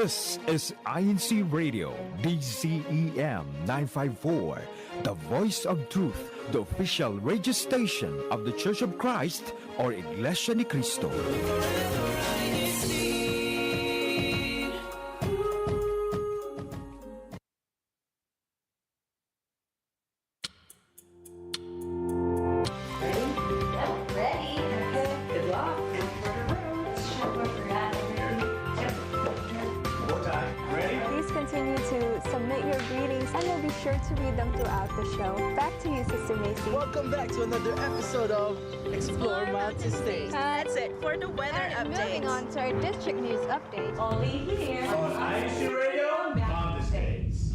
This is INCRadio, DZEM 954, the voice of truth, the official radio station of the Church of Christ, or Iglesia ni Cristo. To read them throughout the show. Back to you, Sister Macy. Welcome back to another episode of Explore Mountain States. That's it for the weather update. Moving on to our district news update. Only here on INCRadio Mountain States.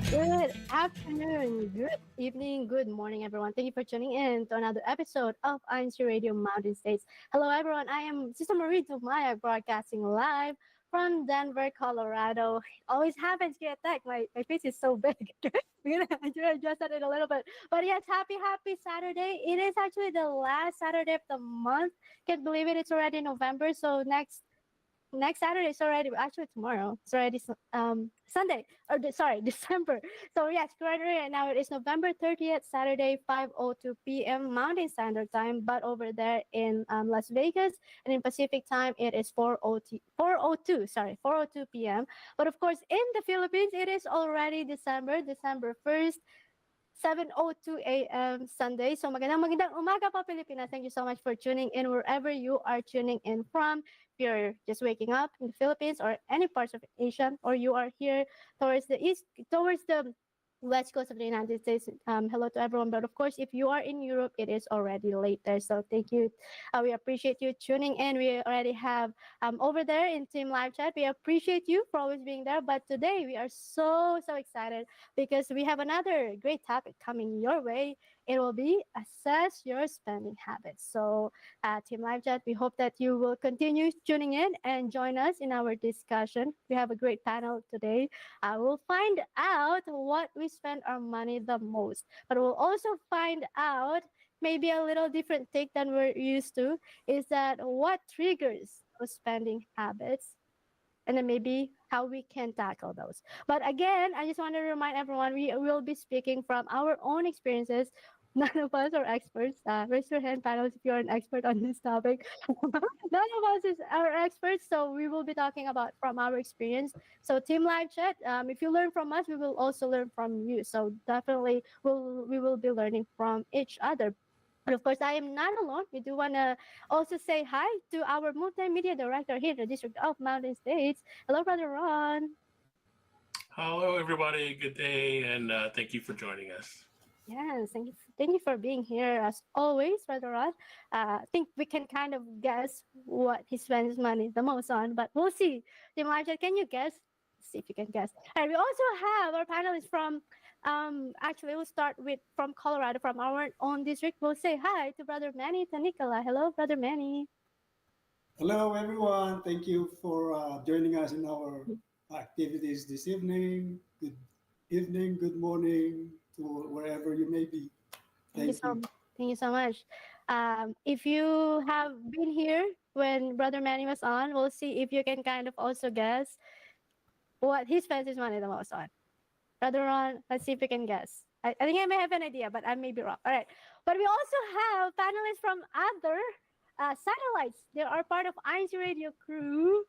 Good afternoon, good evening, good morning, everyone. Thank you for tuning in to another episode of INCRadio Mountain States. Hello, everyone. I am Sister Marie Tumaya, broadcasting live from Denver, Colorado. It always happens to get attacked. My face is so big. We're going to adjust that in a little bit. But yes, happy Saturday. It is actually the last Saturday of the month. Can't believe it. It's already November. So next Saturday is already, actually tomorrow, it's already Sunday, December. So yes, currently right now it is November 30th, Saturday, 5:02 p.m. Mountain Standard Time, but over there in Las Vegas and in Pacific Time, it is 4:02 p.m. But of course, in the Philippines, it is already December 1st, 7:02 a.m. Sunday. So magandang umaga po, Pilipinas. Thank you so much for tuning in wherever you are tuning in from. If you're just waking up in the Philippines or any parts of Asia, or you are here towards the west coast of the United States, hello to everyone. But of course, if you are in Europe, it is already late there. So thank you. We appreciate you tuning in. We already have over there in Team Live Chat. We appreciate you for always being there. But today we are so excited because we have another great topic coming your way. It will be assess your spending habits. So Team Live Chat, we hope that you will continue tuning in and join us in our discussion. We have a great panel today. We'll find out what we spend our money the most, but we'll also find out maybe a little different take than we're used to, is that what triggers those spending habits, and then maybe how we can tackle those. But again, I just want to remind everyone, we will be speaking from our own experiences. None of us are experts. Raise your hand, panels, if you're an expert on this topic. None of us are experts, so we will be talking about from our experience. So Team Live Chat, if you learn from us, we will also learn from you. So definitely we will be learning from each other. But of course, I am not alone. We do want to also say hi to our multimedia director here in the District of Mountain States. Hello, Brother Ron. Hello, everybody. Good day, and thank you for joining us. Yes, thank you for being here as always, Brother Ron. I think we can kind of guess what he spends his money the most on, but we'll see. Team Live Chat, can you guess? Let's see if you can guess. And we also have our panelists from, actually we'll start with from Colorado, from our own district. We'll say hi to Brother Manny Tanicala. Hello, Brother Manny. Hello, everyone. Thank you for joining us in our activities this evening. Good evening, good morning to wherever you may be. Thank you. Thank you so much. If you have been here when Brother Manny was on, we'll see if you can kind of also guess what he spends his money the most on. Brother Ron, let's see if you can guess. I think I may have an idea, but I may be wrong. All right. But we also have panelists from other satellites. They are part of INCRadio crew,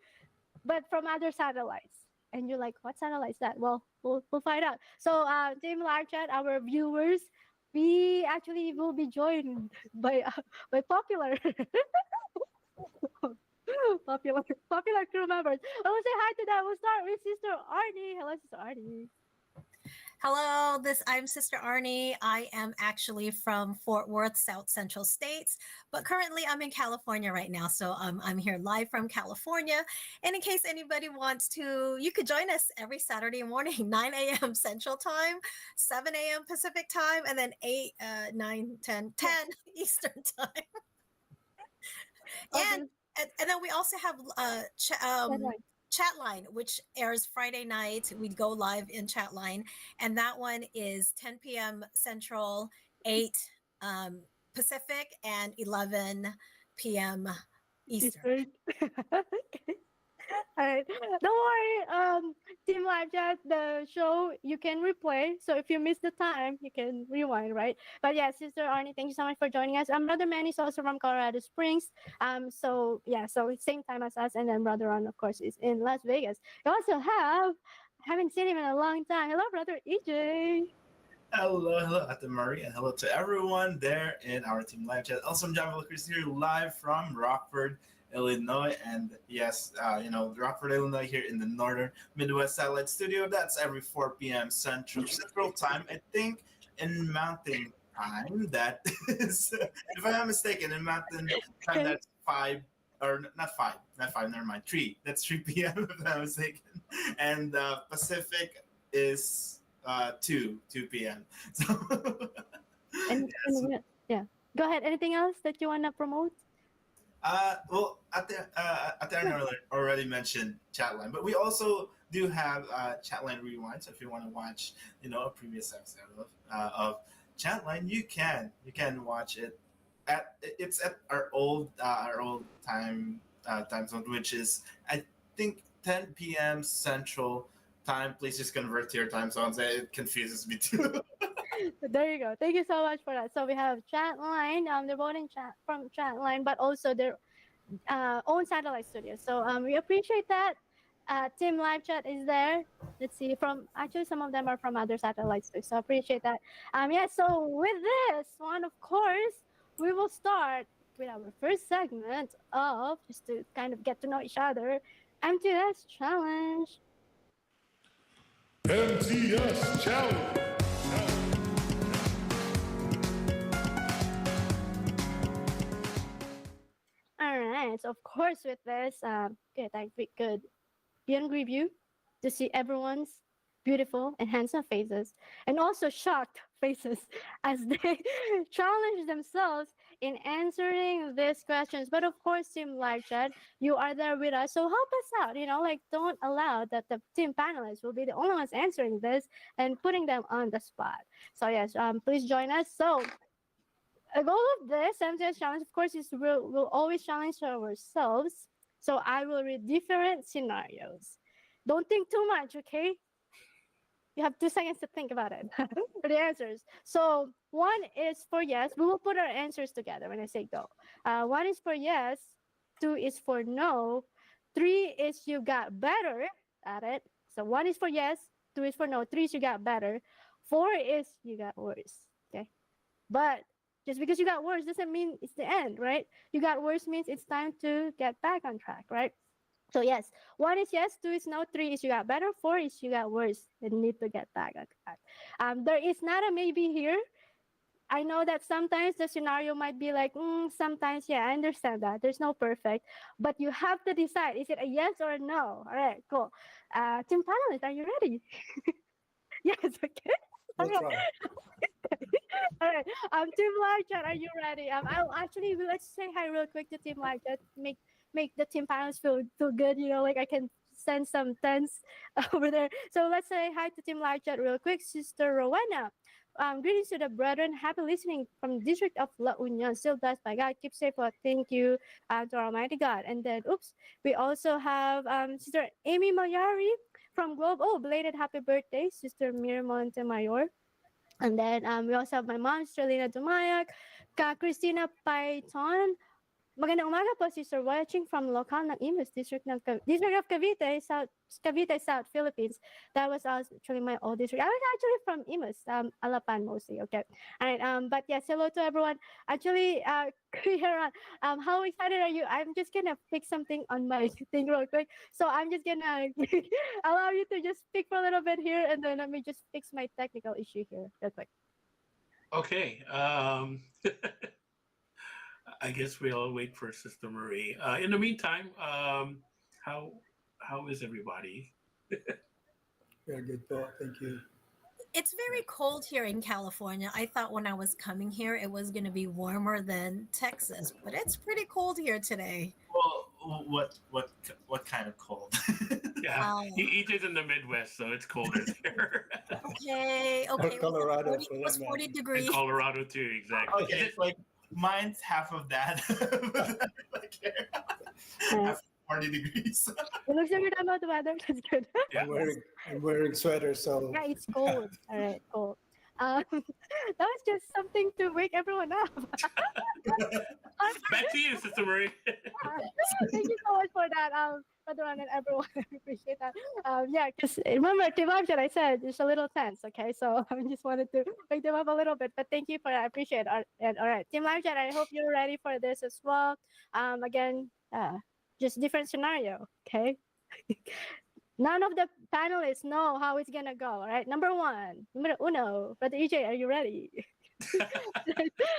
but from other satellites. And you're like, what satellite is that? Well, we'll find out. So, Team Live Chat, our viewers, we actually will be joined by popular popular crew members. I will say hi to them. We'll start with Sister Arnie. Hello, Sister Arnie. Hello, I'm Sister Arnie. I am actually from Fort Worth, South Central States, but currently I'm in California right now. So I'm here live from California. And in case anybody wants to, you could join us every Saturday morning, 9 a.m. Central Time, 7 a.m. Pacific Time, and then 8, 9, 10 Eastern Time. Okay. And then we also have Chatline, which airs Friday night. We go live in Chatline, and that one is 10 p.m. Central, 8 Pacific and 11 p.m. Eastern. Eastern. Okay. All right. Don't worry. Team Live Chat, the show you can replay. So if you miss the time, you can rewind, right? But yeah, Sister Arnie, thank you so much for joining us. Brother Manny is also from Colorado Springs. So yeah, so it's same time as us, and then Brother Ron, of course, is in Las Vegas. We also haven't seen him in a long time. Hello, Brother EJ. Hello, Ate Marie, and hello to everyone there in our team live chat. Also, I'm John Chris here, live from Rockford, Illinois, and yes, Rockford, Illinois, here in the Northern Midwest Satellite Studio. That's every 4 p.m. Central Time. I think in Mountain Time, that is, if I'm not mistaken, in Mountain Time, Okay. that's 5. Or not five, never mind, 3. That's 3 p.m. if I'm not mistaken. And Pacific is 2 p.m. So, And yeah, go ahead. Anything else that you wanna promote? well, Ate already mentioned Chatline, but we also do have Chatline Rewind. So if you want to watch, a previous episode of Chatline, you can watch it. It's at our old time zone, which is I think 10 p.m. Central Time. Please just convert to your time zones. It confuses me too. There you go. Thank you so much for that. So we have Chatline, they're voting from Chatline, but also their own satellite studio. So we appreciate that. Team Live Chat is there. Let's see, actually some of them are from other satellites too. So appreciate that. Yeah. So with this one, of course, we will start with our first segment of just to kind of get to know each other. MTS Challenge. MTS Challenge. All right. So of course, with this, good, I think we could be on review to see everyone's beautiful and handsome faces, and also shocked faces as they challenge themselves in answering these questions. But of course, Team Live Chat, you are there with us, so help us out. Don't allow that the team panelists will be the only ones answering this and putting them on the spot. So yes, please join us. So a goal of this MTS challenge, of course, is we'll always challenge ourselves. So I will read different scenarios. Don't think too much, okay? You have 2 seconds to think about it for the answers. So 1 is for yes. We will put our answers together when I say go. 1 is for yes. 2 is for no. 3 is you got better at it. So 1 is for yes. 2 is for no. 3 is you got better. 4 is you got worse. Okay. But just because you got worse doesn't mean it's the end, right? You got worse means it's time to get back on track, right? So yes, 1 is yes, 2 is no, 3 is you got better, 4 is you got worse and need to get back on track. There is not a maybe here. I know that sometimes the scenario might be like, sometimes, yeah, I understand that. There's no perfect, but you have to decide, is it a yes or a no? All right, cool. Team panelists, are you ready? Yes, okay. We'll try. All right. Team Live Chat, are you ready? Let's say hi real quick to Team Live Chat. Make the team panelists feel good. Like I can send some tense over there. So let's say hi to Team Live Chat real quick. Sister Rowena. Greetings to the brethren. Happy listening from the District of La Union. Still blessed by God. Keep safe. Well, thank you to Almighty God. And then, we also have Sister Amy Mayari from Globe. Oh, belated happy birthday, Sister Mira Montemayor. And then we also have my mom, Strelina Dumayak, Christina Paiton. Magandang umaga po, Sister, watching from lokal ng Imus, District of Cavite, South Philippines. That was actually my old district. I was actually from Imus, Alapan mostly, okay. All right, but yes, hello to everyone. Actually, how excited are you? I'm just gonna fix something on my thing real quick. So I'm just gonna allow you to just speak for a little bit here, and then let me just fix my technical issue here real quick. Okay. I guess we'll wait for Sister Marie. In the meantime, how is everybody? Very good thought. Thank you. It's very cold here in California. I thought when I was coming here it was going to be warmer than Texas, but it's pretty cold here today. Well, what kind of cold? Yeah, EJ's in the Midwest, so it's colder there. Okay. Or Colorado. It was 40 degrees. In Colorado too, exactly. Okay, it's like mine's half of that. Like here. Right. Half 40 degrees. It looks like we're talking about the weather. That's good. Yeah. I'm wearing sweater, so Yeah, it's cold. All right, cold. That was just something to wake everyone up. Back to you, Sister Marie. Thank you so much for that, Brother Ron and everyone. I appreciate that. Yeah, because remember, Team Option, I said it's a little tense. Okay, so I just wanted to wake them up a little bit. But thank you for that. I appreciate it. And all right, Team Option, I hope you're ready for this as well. Again, just different scenario. Okay. None of the panelists know how it's gonna go. All right, number uno, Brother EJ, are you ready?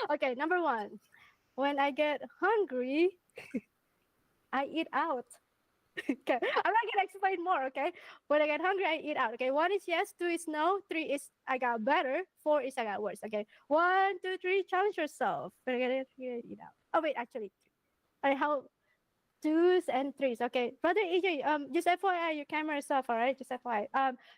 Okay, number one. When I get hungry, I eat out. Okay, I'm not gonna explain more. Okay, when I get hungry, I eat out. Okay, 1 is yes, 2 is no, 3 is I got better, 4 is I got worse. Okay, 1, 2, 3, challenge yourself. When I get hungry, I eat out. Oh wait, actually, all right, how 2s and 3s. Okay, Brother EJ, just FYI, your camera is off. All right, just FYI.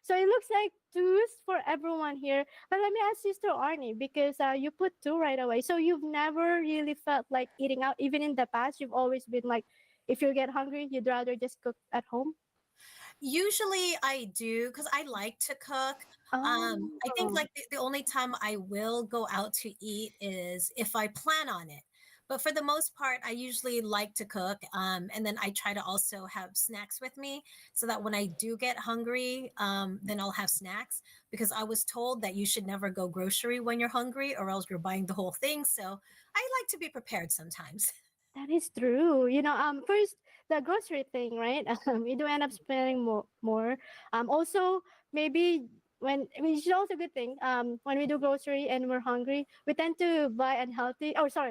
So it looks like 2s for everyone here. But let me ask Sister Arnie, because you put 2 right away. So you've never really felt like eating out, even in the past. You've always been like, if you get hungry, you'd rather just cook at home. Usually I do because I like to cook. I think Oh. like the only time I will go out to eat is if I plan on it. But for the most part, I usually like to cook. And then I try to also have snacks with me so that when I do get hungry, then I'll have snacks because I was told that you should never go grocery when you're hungry or else you're buying the whole thing. So I like to be prepared sometimes. That is true. First the grocery thing, right? We do end up spending more. Also maybe which is also a good thing. When we do grocery and we're hungry, we tend to buy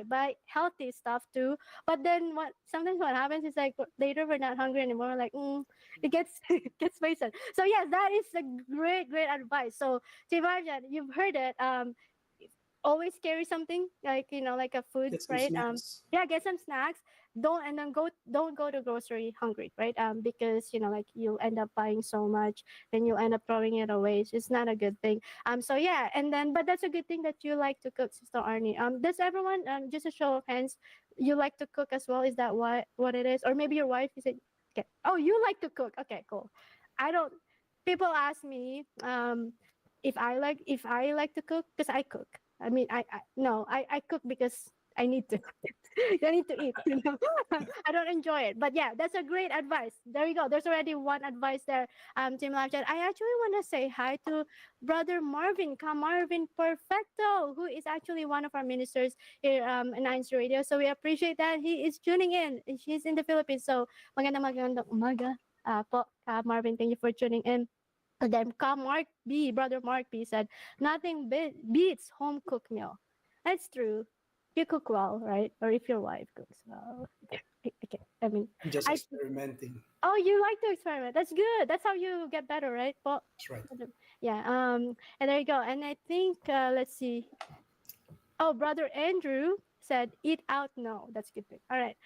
buy healthy stuff too. But then sometimes what happens is like later we're not hungry anymore. Like it gets it gets wasted. So yes, that is a great advice. So Team Arjan, you've heard it. Always carry something like like a food, get some right? snacks. Yeah, get some snacks. Don't go to grocery hungry, right? Because like you'll end up buying so much and you'll end up throwing it away. It's not a good thing. So yeah, and then but that's a good thing that you like to cook, Sister Arnie. Does everyone, just a show of hands, you like to cook as well? Is that what it is? Or maybe your wife is it? Okay. Oh, you like to cook. Okay, cool. I don't People ask me if I like to cook, because I cook. I mean, I cook because I need to. I need to eat. I don't enjoy it, but yeah, that's a great advice. There you go. There's already one advice there. Team Live Chat. I actually want to say hi to Brother Marvin, Marvin Perfecto, who is actually one of our ministers here in INCRadio. So we appreciate that he is tuning in. He's in the Philippines. So magandang umaga, po, Marvin. Thank you for tuning in. And then Brother Mark B said, nothing beats home cooked meal. That's true. You cook well, right? Or if your wife cooks well. Okay. I mean, I'm just experimenting. oh, you like to experiment. That's good. That's how you get better, right? Well, That's right. yeah. And there you go. And I think, let's see. Oh, Brother Andrew said, eat out. No, that's a good thing. All right.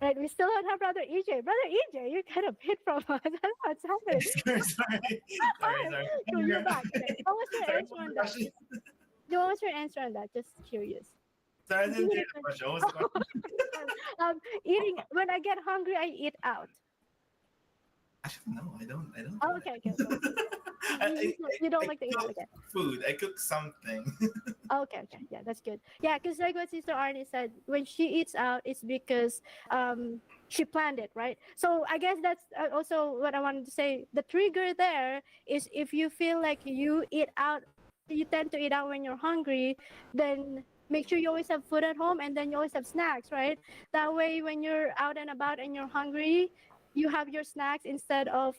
Right, we still don't have Brother EJ. Brother EJ, you kind of hit from us. What's happening? Sorry. So you're back. Okay. What was your Sorry, answer on that? What was your answer on that? Just curious. Sorry, I didn't hear the question. What was the question? Eating. When I get hungry, I eat out. No, I don't. Oh, okay. You don't like to eat out. Okay. Food. I cook something. Okay. Yeah, that's good. Yeah, because like what Sister Arnie said, when she eats out, it's because she planned it, right? So I guess that's also what I wanted to say. The trigger there is if you feel like you tend to eat out when you're hungry, then make sure you always have food at home and then you always have snacks, right? That way, when you're out and about and you're hungry, you have your snacks instead of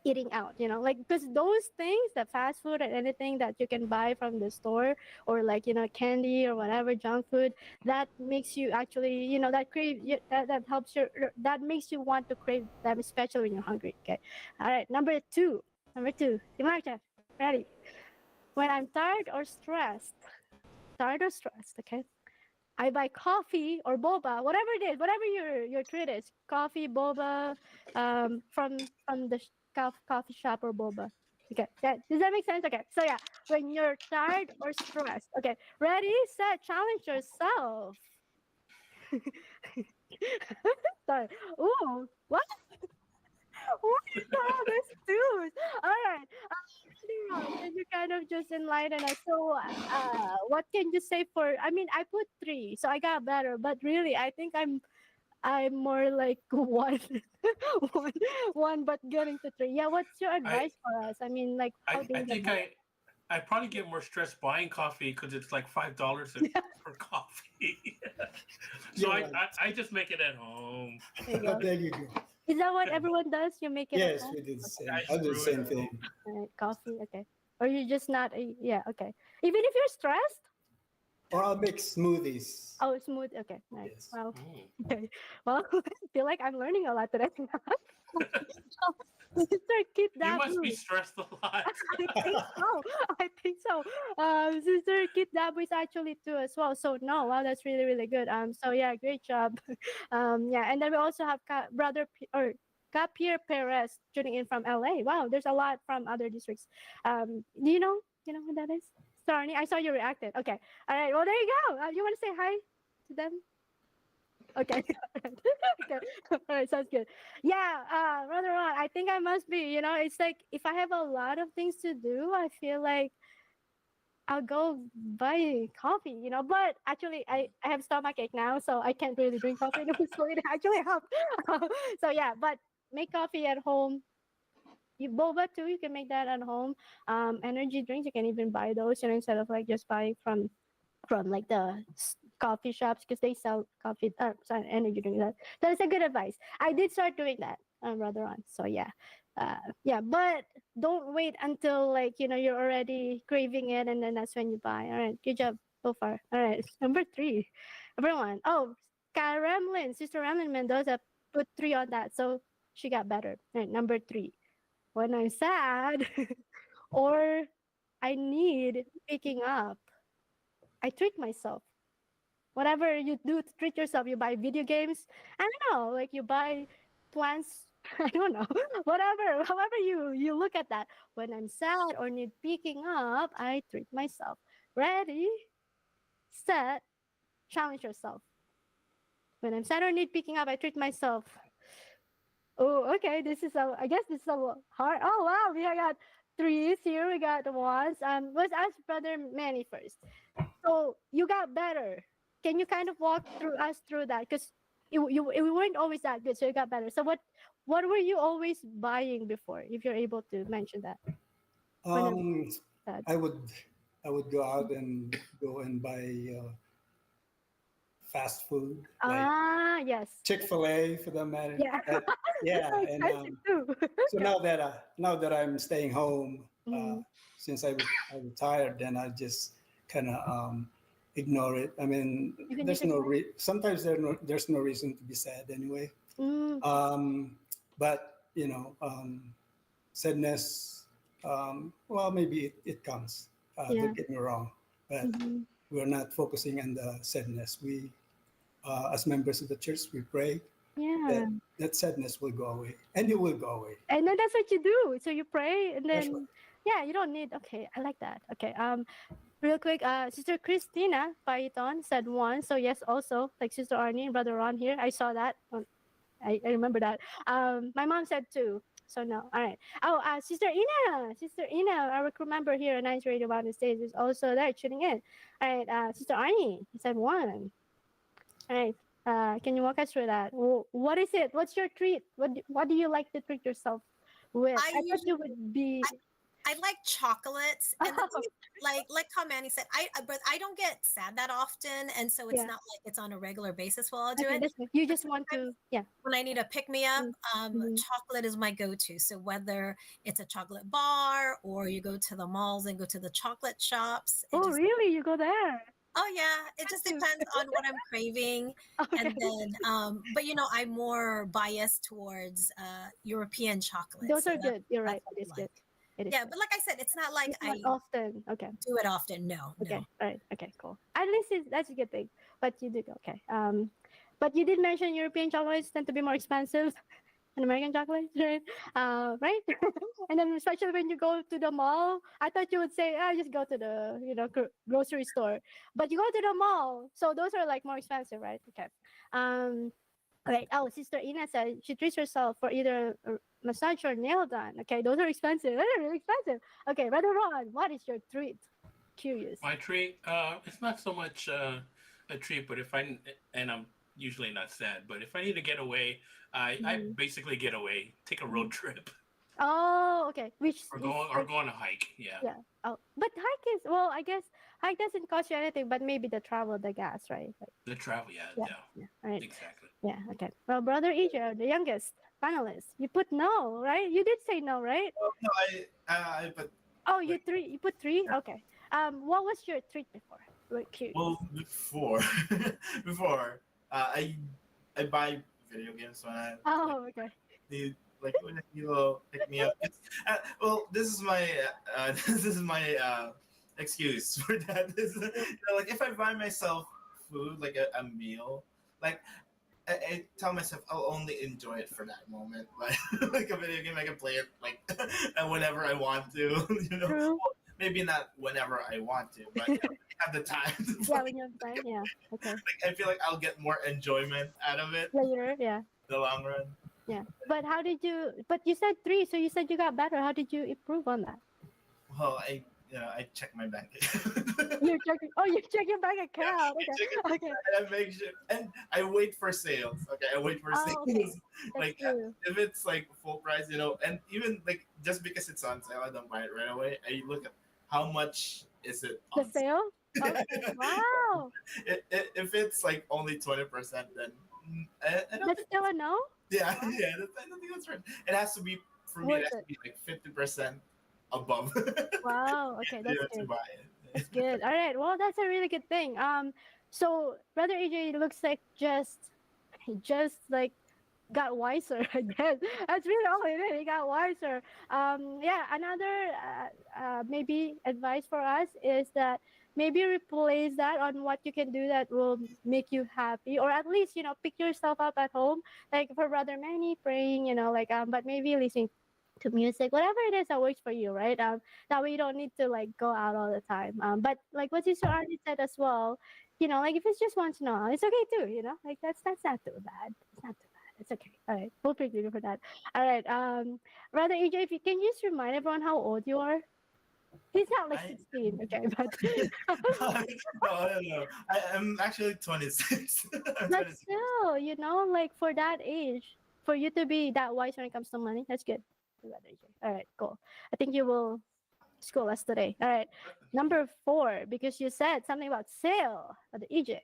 eating out, like, because those things, the fast food and anything that you can buy from the store, or like candy or whatever junk food, that makes you actually that helps that makes you want to crave them, especially when you're hungry. Okay. All right, number two, Marcia, ready? When I'm tired or stressed, okay, I buy coffee or boba, whatever it is, whatever your treat is, coffee, boba, from the coffee shop or boba. Okay, does that make sense? Okay, so yeah, when you're tired or stressed. Okay, ready, set, challenge yourself. Sorry. Ooh, what? What the hell? There's twos. All right. Can you kind of just enlighten us? So, what can you say for? I mean, I put three, so I got better. But really, I think I'm more like one, one, one, but getting to three. Yeah. What's your I advice for us? I mean, like, how do I we get think better? I probably get more stressed buying coffee because it's like $5 for coffee. So You're right. I just make it at home. There you go. There you go. Is that what everyone does? You make it at Yes, home? we did the same. I I did the brew it same at thing. home. Alright, coffee. Okay. Or you just not? Yeah. Okay. Even if you're stressed. Or I'll make smoothies. Oh, smooth. Okay. Nice. Yes. Well. Mm. Okay. Well, I feel like I'm learning a lot today. Sister, keep You that must be blue. stressed a lot. I think so. I think so. Sister Kit Dabo is actually too as well. So no, wow, that's really really good. So yeah, great job. Yeah, and then we also have or Capier Perez tuning in from LA. Wow, there's a lot from other districts. Do you know? You know who that is? Starny, I saw you reacted. Okay, all right. Well, there you go. You want to say hi to them? Okay. Okay. All right, sounds good. Yeah, Brother Ron, I think I must be, it's like if I have a lot of things to do, I feel like I'll go buy coffee, but actually I have stomachache now, so I can't really drink coffee anymore, so it actually helps. So yeah, but make coffee at home. You boba too, you can make that at home. Energy drinks, you can even buy those, instead of like just buying from like the coffee shops because they sell coffee sorry, energy drink. That's a good advice. I did start doing that rather on. So yeah. Yeah, but don't wait until like you're already craving it and then that's when you buy. All right, good job so far. All right, number 3, everyone. Oh, Sister Ramlin Mendoza put 3 on that, so she got better. All right, number 3, when I'm sad or I need picking up, I treat myself. Whatever you do to treat yourself, you buy video games. I don't know, like you buy plants. I don't know, whatever. However you look at that. When I'm sad or need picking up, I treat myself. Ready, set, challenge yourself. When I'm sad or need picking up, I treat myself. Oh, okay. I guess this is a hard. Oh wow, we got 3s here. We got the ones. Let's ask Brother Manny first. So you got better. Can you kind of walk us through that? Because you weren't always that good, so you got better. So what were you always buying before, if you're able to mention that? I would go out and buy fast food like Yes. Chick-fil-A for that matter. Yeah. Yeah, That's and expensive too. so now that I'm staying home, Mhm. since I retired, then I just kind of ignore it. I mean, You can there's just no sometimes there's no reason to be sad anyway. Mm. But sadness, well, maybe it comes. Yeah. Don't get me wrong, but Mhm. we're not focusing on the sadness. We, as members of the church, we pray Yeah. that sadness will go away, and it will go away. And then that's what you do. So you pray, and That's then yeah, you don't need. Okay, I like that. Okay. Real quick, Sister Christina Paiton said 1. So yes, also like Sister Arnie and Brother Ron here. I saw that. I remember that. My mom said 2. So no. All right. Oh, Sister Ina, our crew member here on INCRadio Mountain States is also there tuning in. All right. Sister Arnie said 1. All right. Can you walk us through that? What is it? What's your treat? What do you like to treat yourself with? I thought you would be. I like chocolates, and the thing is, like how Manny said, but I don't get sad that often, and so it's Yeah. not like it's on a regular basis while I do Okay, it. that's good. You just want to, yeah. When I need a pick me up, Mhm. chocolate is my go-to. So whether it's a chocolate bar or you go to the malls and go to the chocolate shops, Oh, really? You go there? oh yeah, it just depends on what I'm craving. Okay. And then, but I'm more biased towards European chocolate. Those so are good. You're right. what It I is like. good. It is Yeah, good. but like I said, it's not like It's not I often. Okay. do it often. No, Okay. no. All right. Okay. Cool. At least that's a good thing. But you do. Okay. But you did mention European chocolates tend to be more expensive. an American chocolate, right? Right? And then especially when you go to the mall, I thought you would say, just go to the grocery store, but you go to the mall, so those are like more expensive, right? Okay. Um, okay. Oh, Sister Ina said she treats herself for either a massage or nail done. Okay, those are expensive. Those are really expensive. Okay, Brother Ron, what is your treat? Curious. My treat, it's not so much a treat, but if I and I'm usually not sad, but if I need to get away, I Mhm. basically get away, take a road trip, Oh, okay. Which or is go on a hike. Yeah, yeah. Oh, but hike is well. I guess hike doesn't cost you anything, but maybe the travel, the gas, right? Like, the travel. Yeah, yeah, yeah, yeah. All right. exactly. Yeah. Okay. Well, brother Ija, the youngest panelist, you put no, right? You did say no, right? Well, no, I but Oh, you like three. You put three. Okay. What was your treat before? We're curious. well before before I buy video games when I like Oh, okay. need like when you will pick me up. Well, this is my this is my excuse for that. This is, like if I buy myself food like a meal, like I tell myself I'll only enjoy it for that moment. Like like a video game, I can play it like whenever I want to. You know, True. well, maybe not whenever I want to, but you know, when I have the time to Yeah, play. when you have time. Yeah. Okay. Like I feel like I'll get more enjoyment out of it Later. Yeah. in the long run. Yeah. But how did you? But you said three, so you said you got better. How did you improve on that? Well, I check my bank. You're checking. Oh, you're checking bank Yeah, account. I check it. Okay. Okay. And I make sure, and I wait for sales. Okay, I wait for Oh, okay. sales. That's Like true. if it's like full price, and even like just because it's on sale, I don't buy it right away. I look at how much is it The on sale? sale. Okay. Wow. If it's like only 20%, then I don't That's think. still a no? Yeah, Wow. yeah, I don't think that's right. It has to be for me. It Worth has to it. be like 50% above. Wow. Okay, that's To good. buy it. That's good. All right. Well, that's a really good thing. So Brother AJ looks like he just like got wiser, I guess. That's really all it is. He got wiser. Yeah, another maybe advice for us is that maybe replace that on what you can do that will make you happy, or at least pick yourself up at home, like for Brother Manny praying, like but maybe listening to music, whatever it is that works for you, right? That way you don't need to like go out all the time. But like what Sister Arnie said as well, like if it's just once in a while, it's okay too. Like that's not too bad. It's not too bad. It's okay. All right, we'll forgive you for that. All right. Brother AJ, if you can just remind everyone how old you are. He's not like I 16, okay, but no. I'm actually 26. I'm but 26. still, like for that age, for you to be that wise when it comes to money, that's good. Brother AJ. All right, cool. I think you will school us today. All right. Number 4, because you said something about sale at the EJ.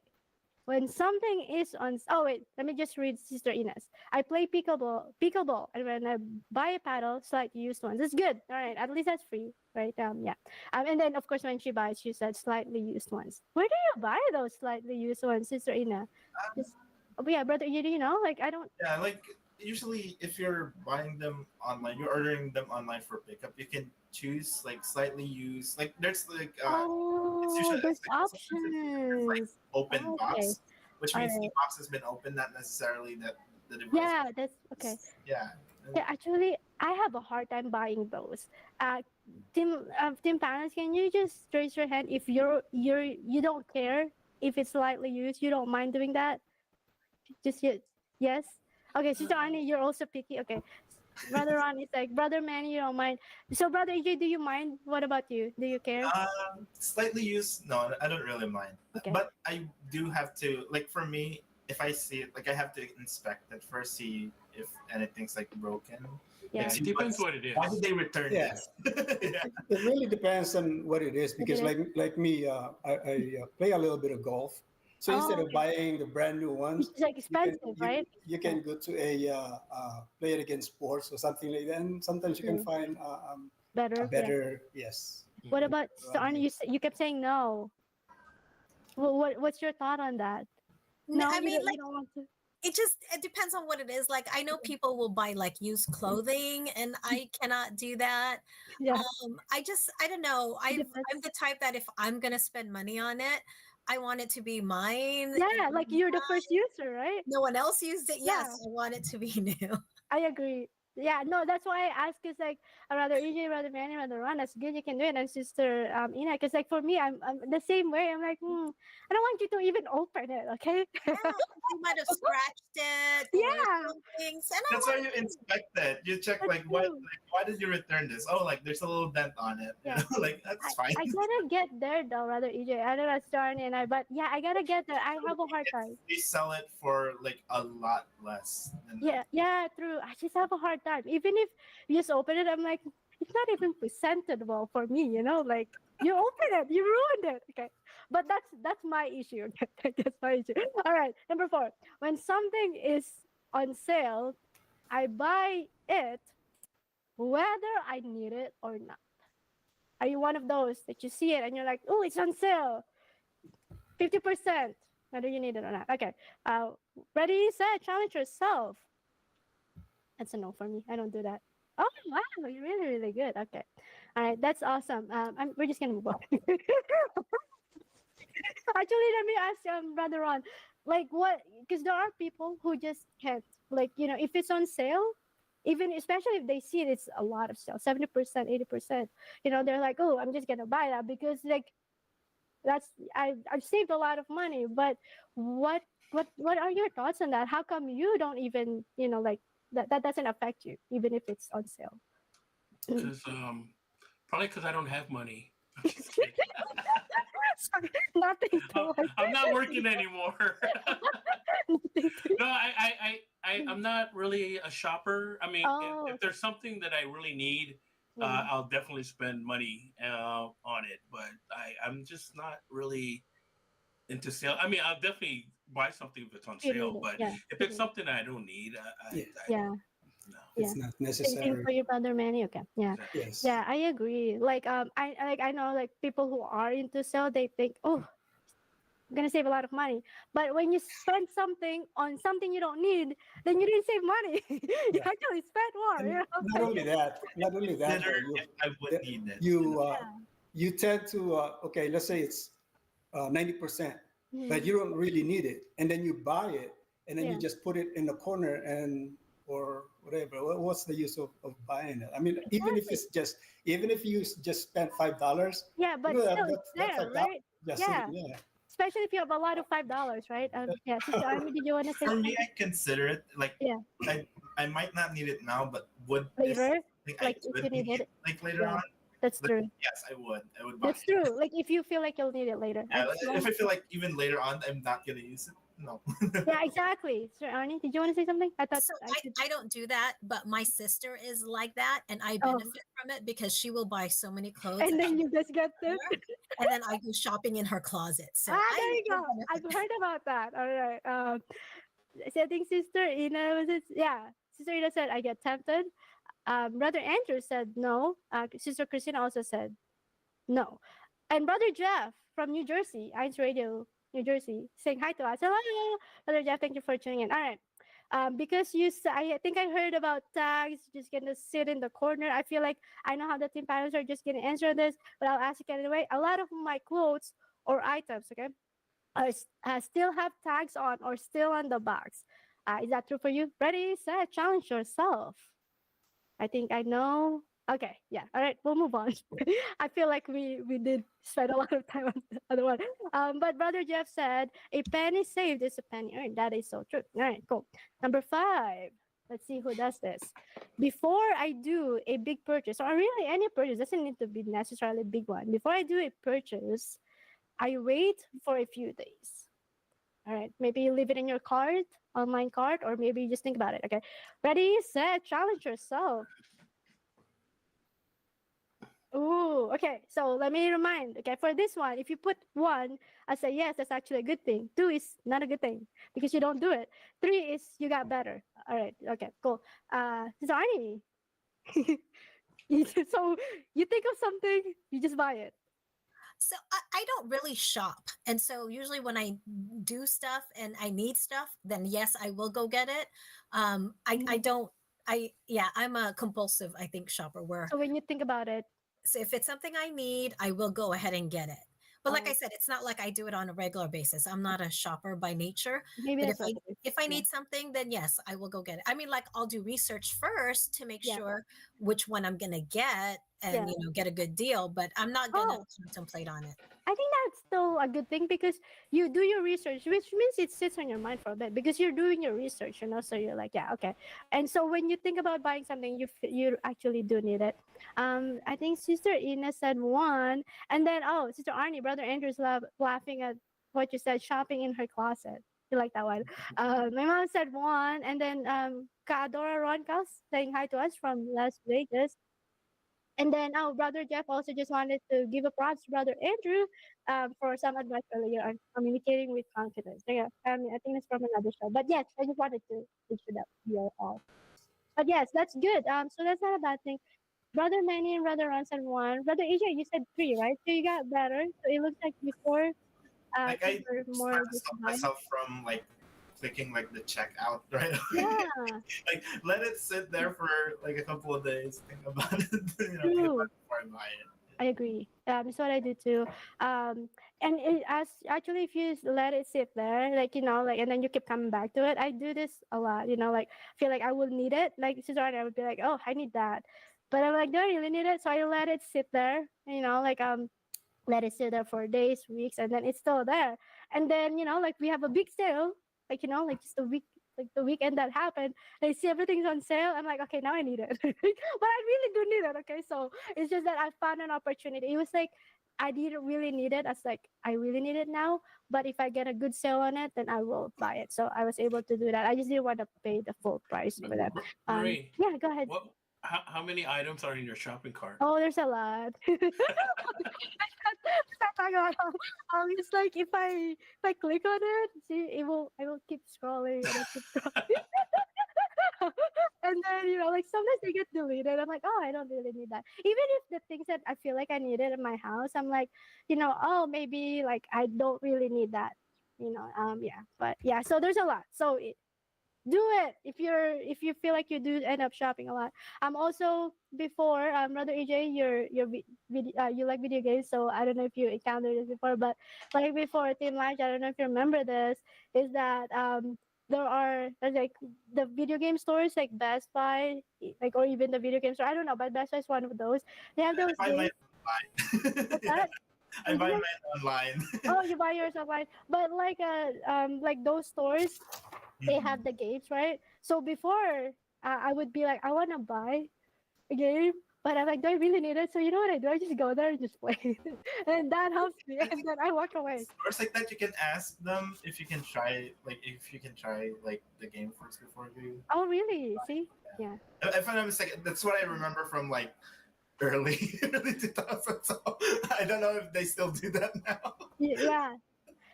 When something is on, oh wait, let me just read Sister Ines. I play pickleball, and when I buy a paddle, slightly used ones. It's good. All right, at least that's free, right? Yeah. And then of course when she buys, she said slightly used ones. Where do you buy those slightly used ones, Sister Ina? Just, oh yeah, brother, you know, like I don't. Yeah, like usually if you're buying them online, you're ordering them online for pickup. You can choose like slightly used. Like there's like it's Oh, usually there's it's like options. open Okay, box, which all means the right. box has been opened, not necessarily that the device. Yeah, that's okay. Yeah. Yeah, actually, I have a hard time buying those. Team parents, can you just raise your hand if you don't care if it's slightly used, you don't mind doing that? Just yes. Okay, Sister Arnie, you're also picky. Okay, Brother Ron is like Brother Manny, you don't mind. So Brother AJ, do you mind? What about you? Do you care? Slightly used. No, I don't really mind. Okay. But I do have to like for me, if I see it, like I have to inspect it first, see if anything's like broken. Yeah. Like, It see depends what it is. why did they return Yeah. this? Yeah. It really depends on what it is because, Okay. like me, I play a little bit of golf. So instead Oh, of okay. buying the brand new ones, It's like you can expensive, you, right? you can go to a play it against sports or something like that. And sometimes you can True. find a Better. Yeah. better yes. What about Sister Um, Arnie? You kept saying no. What's your thought on that? No, I you mean, don't. You like don't want to. it depends on what it is. Like I know people will buy like used clothing, and I cannot do that. Yeah. I don't know. It depends. I'm the type that if I'm gonna spend money on it, I want it to be mine. Yeah, like And you're the first user, right? no one else used it. Yes, Yeah. I want it to be new. I agree. Yeah, no, that's why I ask is like rather EJ, rather Manny, rather Ron. That's good, you can do it. And sister Ina, because like for me, I'm the same way. I'm like, I don't want you to even open it, okay? Yeah, you might have scratched it or Yeah, something. And I That's why want you inspect it. You check that's like true. why did you return this? Oh, like there's a little dent on it. You Yeah. know, like that's fine. I gotta get there though, rather EJ. I don't know, Starny and I, but yeah, I gotta get there. I have a hard time. They sell it for like a lot less than that. Yeah, true. I just have a hard time. Even if you just open it, I'm like, it's not even presentable for me, like you open it, you ruined it. Okay. But that's my issue. Okay? That's my issue. All right. Number 4. When something is on sale, I buy it whether I need it or not. Are you one of those that you see it and you're like, oh, it's on sale, 50%, whether you need it or not? Okay. Ready, set, challenge yourself. That's a no for me. I don't do that. Oh wow, you're really really good. Okay, all right, that's awesome. We're just gonna move on. Actually, let me ask Brother Ron, like what? Because there are people who just can't. Like if it's on sale, even especially if they see it's a lot of sale, 70%, 80%. They're like, oh, I'm just gonna buy that because like I've saved a lot of money. But what are your thoughts on that? How come you don't even like that doesn't affect you even if it's on sale? Because probably because I don't have money. I'm just kidding. Sorry, nothing to I'm not working anymore. No, I'm not really a shopper. I mean, Oh, if there's something that I really need, yeah. I'll definitely spend money on it. But I'm just not really into sale. I mean, I'll definitely buy something if it's on You need sale. it. But Yeah. if it's something I don't need, Yeah. Yeah. no. Yeah. It's not Same thing necessary. for your brother Manny. Okay. Yeah. Exactly. Yes. Yeah, I agree. Like I know like people who are into sale, they think, oh, I'm gonna save a lot of money. But when you spend something on something you don't need, then you didn't save money. You Yeah. actually spent more. And not only that, Consider though, if I would need it. you tend to okay, let's say it's 90%, but Mhm. you don't really need it, and then you buy it, and then you Yeah. just put it in the corner and or whatever. What's the use of buying it? I mean, Exactly. even if you just spent $5, Yeah, you but know still, it's that there, $5 right? just Yeah, sitting there. especially if you have a lot of $5, right? Yeah, Sister Army, did you want to say For me, something? I consider it like Yeah, I might not need it now, but would this later, something I like if you could need need it. like later Yeah, on? that's Like, true. yes, I would. I would buy That's it. true. Like if you feel like you'll need it later. Yeah, if I feel like even later on I'm not gonna use it, no. Yeah, exactly. Sir Arnie, did you want to say something? I thought So I should. I don't do that, but my sister is like that, and I Oh, benefit from it because she will buy so many clothes and that she then you just get this. and then I go shopping in her closet. So There I you go. I've benefit. heard about that. All right. So I think Sister Ina was it? Yeah, Sister Ina said I get tempted. Brother Andrew said no. Sister Christina also said no. And Brother Jeff from New Jersey, INCRadio, New Jersey, saying hi to us. Hello, Brother Jeff. Thank you for tuning in. All right. Because I think I heard about tags just gonna sit in the corner. I feel like I know how the team panels are just gonna answer this, but I'll ask it anyway. A lot of my clothes or items, okay, still have tags on or still on the box. Is that true for you? Ready, set, challenge yourself. I think I know. Okay, yeah. All right, we'll move on. I feel like we did spend a lot of time on the other one. But Brother Jeff said, a penny saved is a penny earned. That is so true. All right, cool. Number 5. Let's see who does this. Before I do a big purchase, or really any purchase, doesn't need to be necessarily a big one. Before I do a purchase, I wait for a few days. All right, maybe you leave it in your cart, online cart, or maybe you just think about it. Okay, ready, set, challenge yourself. Ooh, okay. So let me remind. Okay, for this one, if you put 1 as a yes, that's actually a good thing. 2 is not a good thing because you don't do it. 3 is you got better. All right. Okay. Cool. Zarni. So you think of something, you just buy it. So I don't really shop. And so usually when I do stuff and I need stuff, then yes, I will go get it. I don't, I'm a compulsive, I think, shopper where So when you think about it, so if it's something I need, I will go ahead and get it. But like I said, it's not like I do it on a regular basis. I'm not a shopper by nature. Maybe But that's what it is. if I Yeah. need something, then yes, I will go get it. I mean, like I'll do research first to make Yeah. sure which one I'm gonna get and Yeah. get a good deal, but I'm not gonna Oh, contemplate on it. I think that's still a good thing because you do your research, which means it sits on your mind for a bit because you're doing your research, So you're like, yeah, okay. And so when you think about buying something, you actually do need it. I think Sister Ina said one, and then Sister Arnie, Brother Andrew's laughing at what you said, shopping in her closet. You like that one? My mom said one, and then Kaadora Roncas saying hi to us from Las Vegas. And then, Brother Jeff also just wanted to give a props to Brother Andrew for some advice earlier on communicating with confidence. So, yeah, I think it's from another show. But yes, I just wanted to make sure that we are all. But yes, that's good. So that's not a bad thing. Brother Manny and Brother Ron said one. Brother AJ, you said three, right? So you got better. So it looks like before Like you I were just more try to just stop buying. myself from like clicking like the checkout right away. Yeah, Like let it sit there for like a couple of days. Think about it. Think about true. it before I buy it. I agree. That's what I do too. And as actually, if you let it sit there, and then you keep coming back to it, I do this a lot. Like feel like I will need it. Like Suzanne, I would be like, oh, I need that, but I'm like, do I really need it? So I let it sit there. Let it sit there for days, weeks, and then it's still there. And then like we have a big sale, just a week. Like the weekend that happened, I see everything's on sale. I'm like, okay, now I need it, but I really do need it. Okay, so it's just that I found an opportunity. It was like I didn't really need it. I was like, I really need it now. But if I get a good sale on it, then I will buy it. So I was able to do that. I just didn't want to pay the full price for that. Marie, Yeah, go ahead. what? How many items are in your shopping cart? Oh, there's a lot. It's like if I click on it, see, I will keep scrolling and I keep scrolling. And then like sometimes they get deleted. I'm like, oh, I don't really need that. Even if the things that I feel like I needed in my house, I'm like, oh, maybe like I don't really need that. Yeah, but yeah. So there's a lot. So do it if you feel like you do end up shopping a lot. Also before Brother AJ, you like video games, so I don't know if you encountered this before, but like before Team Lunch, I don't know if you remember this, is that there's like the video game stores like Best Buy, like, or even the video game store, I don't know, but Best Buy is one of those. They have those I buy games. mine online. What's Yeah, that? I buy mine online. Oh, you buy yours online, but like those stores, they have the games, right? So before, I would be like, I want to buy a game, but I'm like, do I really need it? So you know what I do? I just go there and just play, and that helps me. And then I walk away. Stores like that, you can ask them if you can try like the game first before you. Oh, really? See? Yeah. If I'm not mistaken, that's what I remember from like early 2000s. So I don't know if they still do that now. Yeah.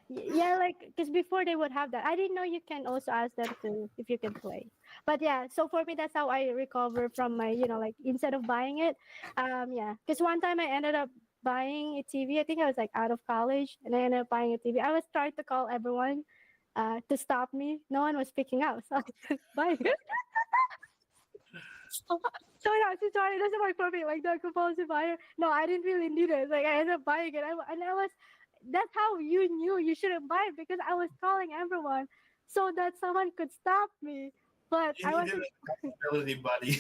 Yeah, like because before they would have that. I didn't know you can also ask them to if you can play. But yeah, so for me that's how I recover from my like instead of buying it. Yeah, because one time I ended up buying a TV. I think I was like out of college, and I ended up buying a TV. I was trying to call everyone to stop me. No one was picking up, so I was buying it. So yeah, sorry, it doesn't work for me. Like the compulsive buyer. No, I didn't really need it. Like I ended up buying it, and I was. That's how you knew you shouldn't buy it because I was calling everyone so that someone could stop me. But You I needed wasn't. an accountability buddy.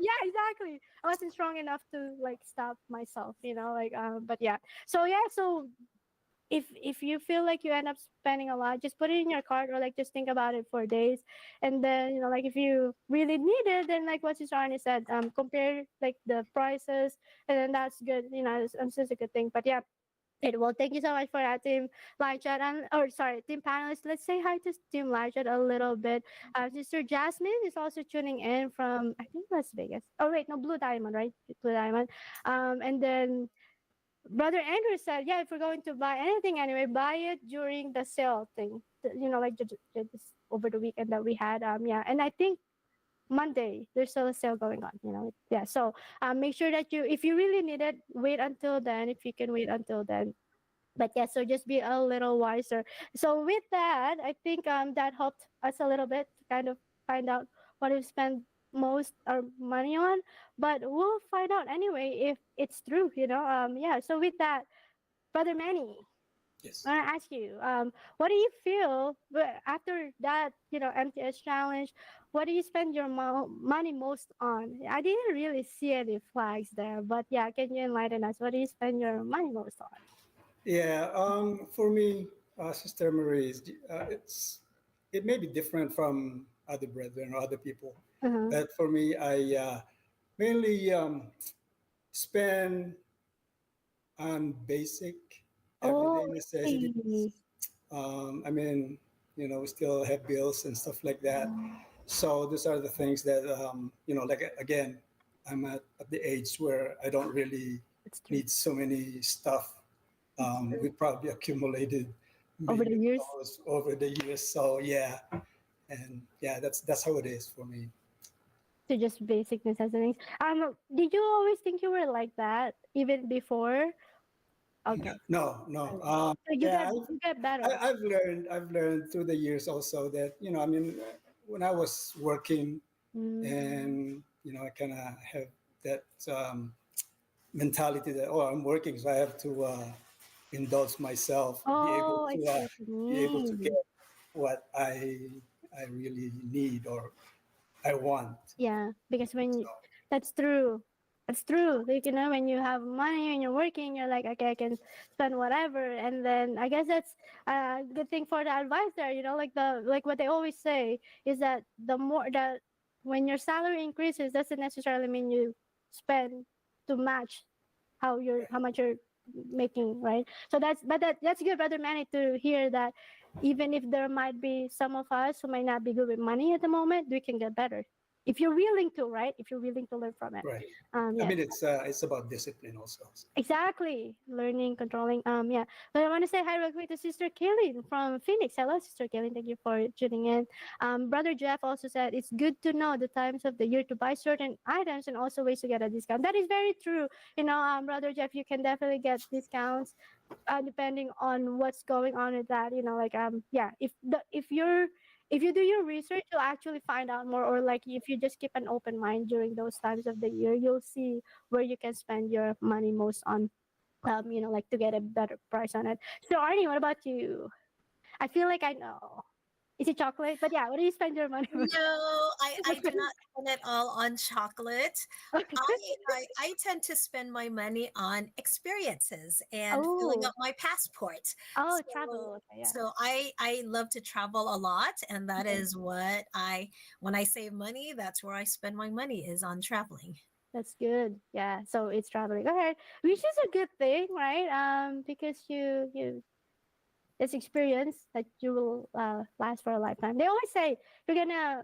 Yeah, exactly. I wasn't strong enough to like stop myself. But yeah. So yeah. So if you feel like you end up spending a lot, just put it in your cart or like just think about it for days, and then like if you really need it, then like what Sister Arnie said, compare like the prices, and then that's good. It's just a good thing. But yeah. Well, thank you so much for that, Team Live Chat. Team Panelists. Let's say hi to Team Live Chat a little bit. Sister Jasmine is also tuning in from, I think, Las Vegas. Oh, wait, no, Blue Diamond, right? Blue Diamond. And then Brother Andrew said, yeah, if we're going to buy anything anyway, buy it during the sale thing. Like just over the weekend that we had. Yeah, and I think Monday there's still a sale going on. Yeah. So make sure that if you really need it, wait until then. If you can wait until then. But yeah, so just be a little wiser. So with that, I think that helped us a little bit to kind of find out what we spend most our money on. But we'll find out anyway if it's true. Yeah. So with that, Brother Manny, Yes. I want to ask you, what do you feel after that, MTS challenge? What do you spend your money most on? I didn't really see any flags there, but yeah, can you enlighten us? What do you spend your money most on? Yeah. For me, Sister Marie, it may be different from other brethren or other people, Uh-huh. but for me, I mainly spend on basic Oh, everyday necessities. really? I mean, we still have bills and stuff like that. So those are the things that, like again, I'm at the age where I don't really That's true. need so many stuff. That's true. We probably accumulated Over the maybe years, those over the years. So yeah, and yeah, that's how it is for me. to just basic necessities. Did you always think you were like that even before? Okay. No, no. Alright. So you Yeah, get you get better. I've learned through the years also that I mean, when I was working Mm. and I kind of have that mentality that I'm working, so I have to indulge myself, Oh, I see what you be able to get mean. what I really need or I want. Yeah, because when So that's true. That's true. Like, when you have money and you're working, you're like, okay, I can spend whatever. And then I guess that's a good thing for the advice there. Like what they always say is that the more that when your salary increases, doesn't necessarily mean you spend to match how much you're making, right? So that's good, Brother Manny, to hear that even if there might be some of us who might not be good with money at the moment, we can get better if you're willing to, right? If you're willing to learn from it. right. I Yes. mean, it's about discipline also. Exactly. Learning, controlling. Yeah. But I want to say hi real quick to Sister Kaylin from Phoenix. Hello, Sister Kaylin. Thank you for tuning in. Brother Jeff also said it's good to know the times of the year to buy certain items and also ways to get a discount. That is very true. Brother Jeff, you can definitely get discounts depending on what's going on with that. Yeah. If you do your research, you'll actually find out more. Or like if you just keep an open mind during those times of the year, you'll see where you can spend your money most on, like to get a better price on it. So Arnie, what about you? I feel like I know. Is it chocolate? But yeah, what do you spend your money on? No, I do not spend it all on chocolate. Okay. I tend to spend my money on experiences and filling Oh, up my passport. oh, So travel. Okay, yeah. so I love to travel a lot, and that Okay. is what when I save money, that's where I spend my money is on traveling. That's good. Yeah. So it's traveling. Okay. Which is a good thing, right? Because you this experience that you will last for a lifetime. They always say if you're gonna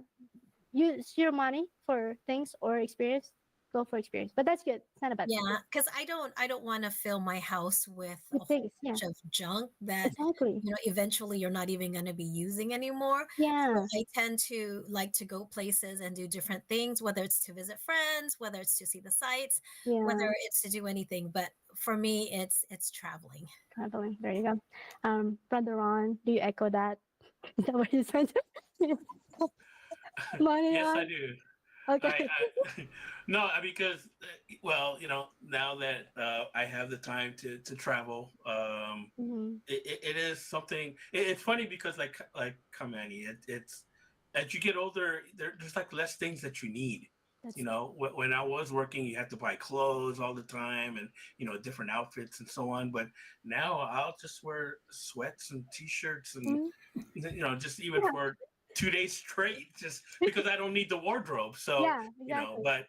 use your money for things or experience, go for experience. But that's good. It's not a bad thing. Yeah, because I don't want to fill my house with a Good whole things. Yeah. bunch of junk that Exactly. eventually you're not even going to be using anymore. So Yeah. I tend to like to go places and do different things, whether it's to visit friends, whether it's to see the sights, Yeah. whether it's to do anything. But for me, it's traveling. Traveling. There you go. Brother Ron, do you echo that? Is that what you spend money Yes, I on? do. I, Okay. I no, because well, now that I have the time to travel, Hmm. it is something. It's funny because like Kamani, it's as you get older, there's like less things that you need. That's When I was working, you had to buy clothes all the time and different outfits and so on. But now I'll just wear sweats and t-shirts and mm, just even yeah. for 2 days straight, just because I don't need the wardrobe. So, Yeah. Exactly. but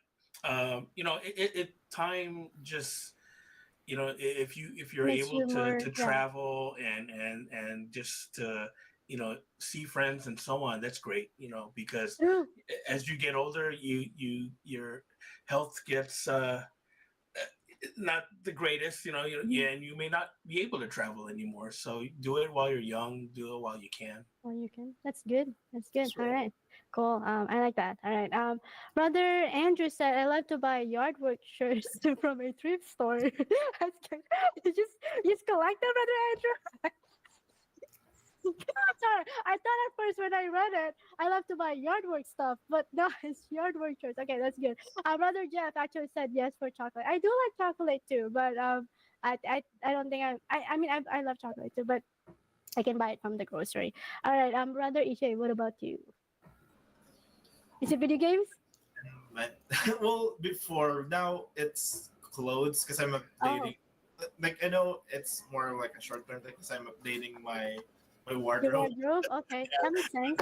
time just, if you're Makes able you more. to Yeah. travel and just to, see friends and so on, that's great, because True. as you get older, your health gets, not the greatest, Mhm. and you may not be able to travel anymore. So do it while you're young, do it while you can. Well, you can. That's good. That's good. that's All right. right. Cool. I like that. All right. Brother Andrew said, I love to buy yard work shirts from a thrift store. That's good. You just collect them, Brother Andrew? Sorry. I thought at first when I read it, I love to buy yard work stuff, but no, it's yard work shirts. Okay, that's good. Brother Jeff actually said yes for chocolate. I do like chocolate too, but I don't think I mean I love chocolate too, but I can buy it from the grocery. All right, brother Ishay, what about you? Is it video games? But well, before now it's clothes because I'm Oh, updating. Like I know it's more like a short term thing because I'm updating my your wardrobe. wardrobe. Okay, that makes sense.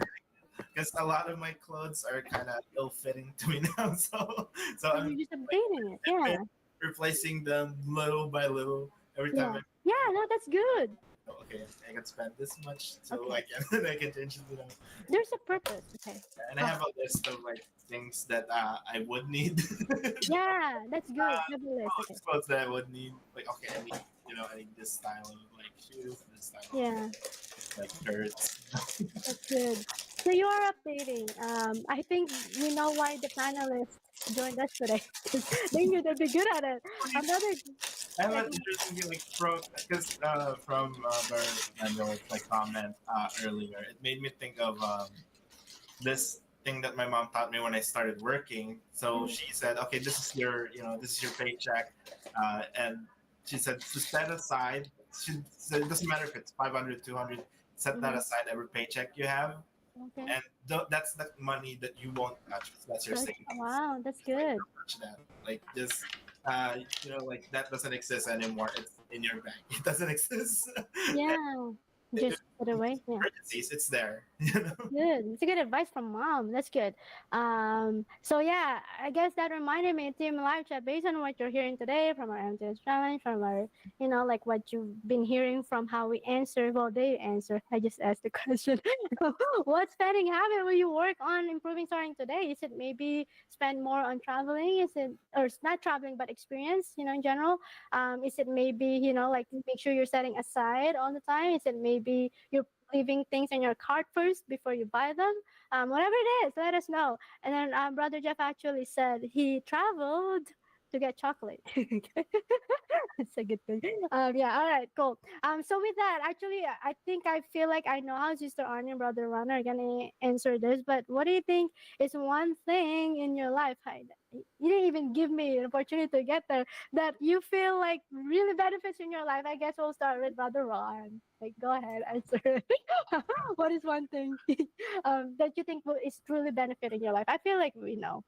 Because a lot of my clothes are kind of ill fitting to me now. So So I'm you're just updating it. Yeah, replacing them little by little every time yeah, I yeah. No, that's good. okay, I can spend this much so Okay, I can I can change it. there's a purpose. Okay. And I have a list of like things that I would need. Yeah, that's good. Have a list. Okay. Clothes that I would need. Like okay, I need I need this style of like shoes, this style Yeah, of like shirts. that's good. So you are updating. I think we know why the panelists joined us today. 'Cause they knew they'd be good at it. Brother, I have yeah, an interesting thing like from Brother Manuel's like comment earlier. It made me think of this thing that my mom taught me when I started working. So mm, she said, "Okay, this is your this is your paycheck," and she said to set aside. She said it doesn't matter if it's 500, 200. Set that mhm, aside every paycheck you have, okay. and that's the money that you won't touch. That's your Touch. savings. Wow, that's Like good. don't touch that. Like just like that doesn't exist anymore. It's in your bank. It doesn't exist. Yeah, If just put away. Yeah. emergencies, it's there. Good. It's a good advice from mom. That's good. So yeah, I guess that reminded me, Team Live Chat, based on what you're hearing today from our MTS challenge, from our, like what you've been hearing from how we answer. Well, they answer. I just asked the question. What spending habit will you work on improving starting today? Is it maybe spend more on traveling? Is it, or it's not traveling, but experience, in general? Is it maybe, like make sure you're setting aside all the time? Is it maybe you're leaving things in your cart first before you buy them? Whatever it is, let us know. And then Brother Jeff actually said he traveled to get chocolate. That's a good thing. Yeah, all right, cool. So with that, actually, I think I feel like I know how Sister Arnie and Brother Ron are gonna answer this. But what do you think is one thing in your life? You didn't even give me an opportunity to get there, that you feel like really benefits in your life. I guess we'll start with Brother Ron. Like, go ahead, answer. What is one thing that you think is truly benefiting your life? I feel like we know.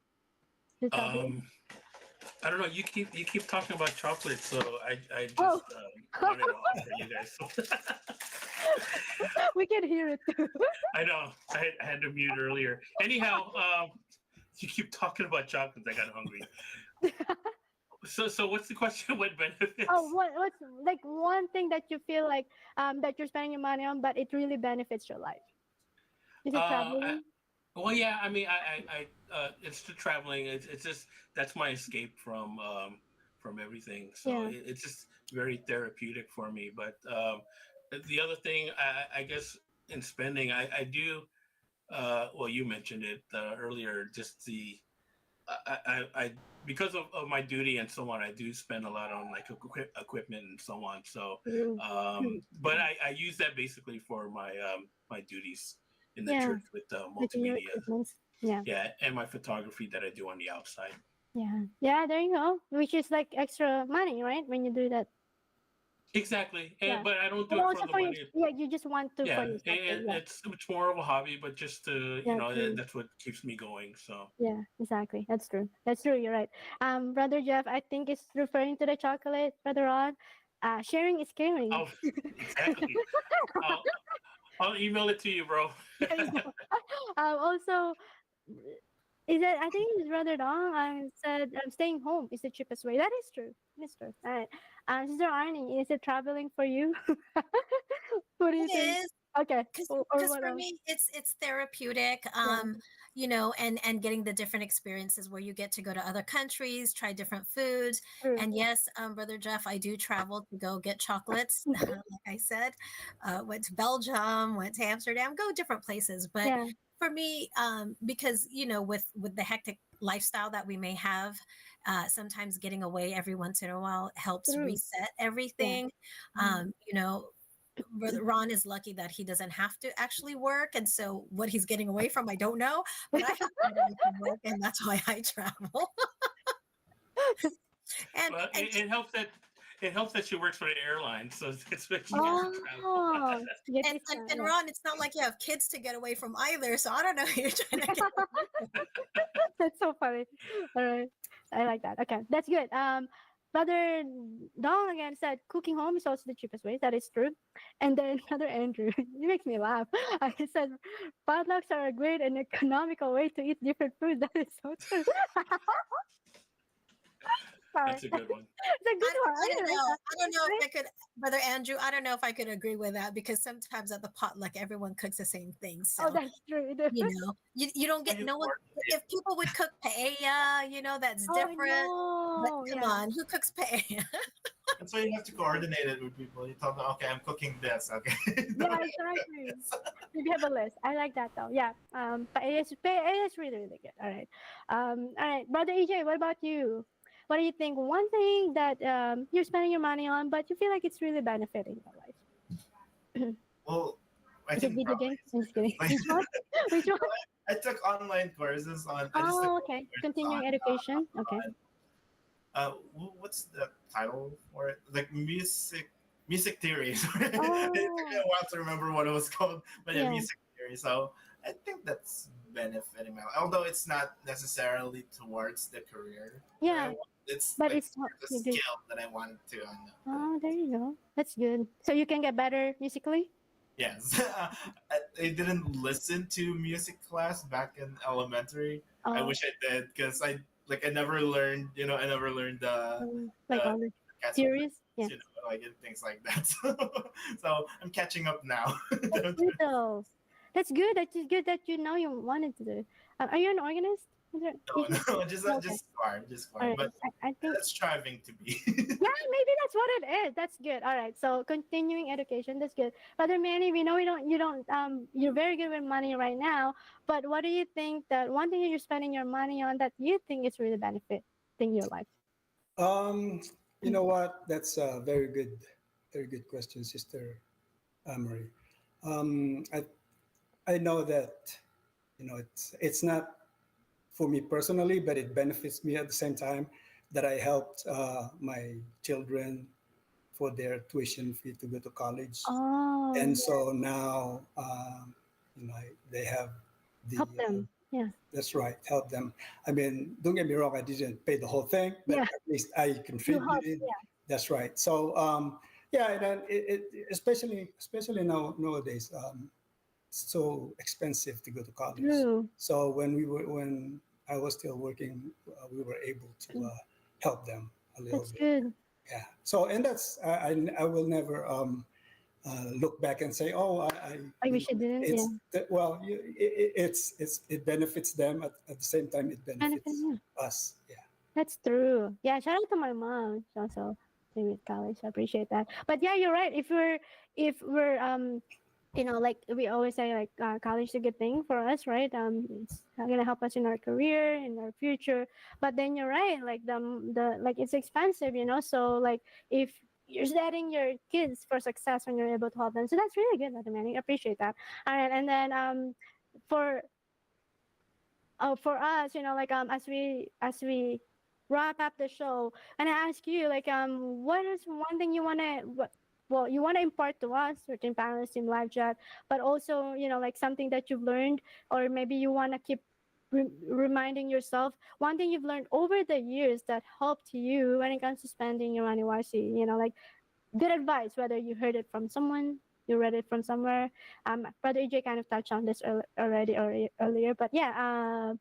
Just tell me. Um, I don't know. You keep talking about chocolate, so I Oh, just wanted to offer you guys. we can hear it too. I know. I had to mute earlier. Anyhow, you keep talking about chocolates. I got hungry. So what's the question? What benefits? Oh, what's like one thing that you feel like that you're spending your money on, but it really benefits your life? Is it I, traveling? well, yeah. I mean, it's the traveling. It's just that's my escape from everything. So Yeah. it's just very therapeutic for me. But the other thing, I guess, in spending, I do. Well, you mentioned it earlier. Just I because of my duty and so on, I do spend a lot on like equipment and so on. So, Mm. Mm. but I use that basically for my duties in the Yeah, church with like in your multimedia. equipment. Yeah. Yeah, and my photography that I do on the outside. Yeah. Yeah, there you go. Which is like extra money, right? When you do that. Exactly, Yeah. but I don't But do it for also the for your, money. yeah, you just want to for Yeah, yourself. Yeah. it's more of a hobby, but just to Yeah, true. that's what keeps me going. So. Yeah, exactly. That's true. That's true. You're right. Brother Jeff, I think is referring to the chocolate. Brother Ron, sharing is caring. Oh, exactly. I'll, I'll email it to you, bro. There you go. Also, is that I think it's Brother Dong said staying home is the cheapest way. That is true. It's true. All right. Sister Arnie, is it traveling for you? What do you It think? is. Okay. Or Because what for else? me it's therapeutic, Yeah. and getting the different experiences where you get to go to other countries, try different foods. True. And yes, Brother Jeff, I do travel to go get chocolates. Like I said, went to Belgium, went to Amsterdam, go different places. But Yeah. for me, because with the hectic lifestyle that we may have, sometimes getting away every once in a while helps True. reset Yeah. everything. Mm. Brother Ron is lucky that he doesn't have to actually work, and so what he's getting away from, I don't know. But I have to get away from work, and that's why I travel. and Well, and it helps that it helps that she works for the airline, so it's makes she can travel. Oh, you get And, discount, and yeah. Ron, it's not like you have kids to get away from either. So I don't know who you're trying to get. That's so funny. All right. I like that. Okay. That's good. Brother Dong again said cooking home is also the cheapest way. That is true. And then Brother Andrew, he makes me laugh. He said potlucks are a great and economical way to eat different food. That is so true. Sorry. That's a good one. It's a good one. I don't like know. that. I don't know if I could, Brother Andrew. I don't know if I could agree with that because sometimes at the potluck, everyone cooks the same thing. So Oh, that's true. you don't get no one. If people would cook paella, that's Oh, different. But no. come Yeah. on, who cooks paella? That's why you have to coordinate it with people. You tell them, okay, I'm cooking this. Okay. Yeah, exactly. Maybe have a list. I like that though. Yeah. Paella is really, really good. All right. All right. Brother EJ, what about you? What do you think? One thing that you're spending your money on, but you feel like it's really benefiting your life. Well, I Is it think video probably games? I'm just kidding. like- Which one? Which one? I took online courses on. I just Oh, took okay. courses Continuing on, education. Okay. what's the title for it? Like music theory. It took Oh, me a while to remember what it was called, but yeah, yeah. music theory. So I think that's benefiting my life. Although it's not necessarily towards the career. that I Yeah. want. It's But like it's what the you do. skill that I wanted to. Oh, there you go. That's good. So you can get better musically? Yes, I didn't listen to music class back in elementary. I Oh, wish I did because I never learned. I never learned like the all the cats series? Yeah. like and things like that. So I'm catching up now. That's good though. That's good. That's good that you know you wanted to do. Are you an organist? Is there- No, you- no, just Okay. just All choir. right. But I think that's striving to be. yeah, maybe that's what it is. That's good. All right. So continuing education, that's good. Brother Manny, we know you're very good with money right now. But what do you think that one thing that you're spending your money on that you think is really benefiting your life? You know what? That's a very good question, Sister Marie. I know that it's not for me personally, but it benefits me at the same time that I helped my children for their tuition fee to go to college, Oh, and so now they have the. help them. Yeah. That's right, help them. I mean, don't get me wrong, I didn't pay the whole thing, but Yeah. at least I You help. contributed. Yeah. That's right. So yeah, and then especially nowadays, it's so expensive to go to college. True. So when I was still working, we were able to help them a little That's bit. good. Yeah. So and that's I will never look back and say, oh, I wish I didn't. it's Yeah. well, it benefits them at the same time it benefits Yeah. us. Yeah. That's true. Yeah, shout out to my mom. She's also doing with college. I appreciate that. But yeah, you're right. If we're like we always say, like college is a good thing for us, right? It's gonna help us in our career, in our future. But then you're right, like the like it's expensive, So like if you're setting your kids for success when you're able to help them, so that's really good, Brother Manny. I appreciate that. All right, and then for for us, as we wrap up the show, and I ask you, like, what is one thing you want to impart to us, or to parents in live chat, but also, like something that you've learned, or maybe you want to keep reminding yourself one thing you've learned over the years that helped you when it comes to spending your money wisely. Like good advice, whether you heard it from someone, you read it from somewhere. Brother EJ kind of touched on this already earlier, but yeah.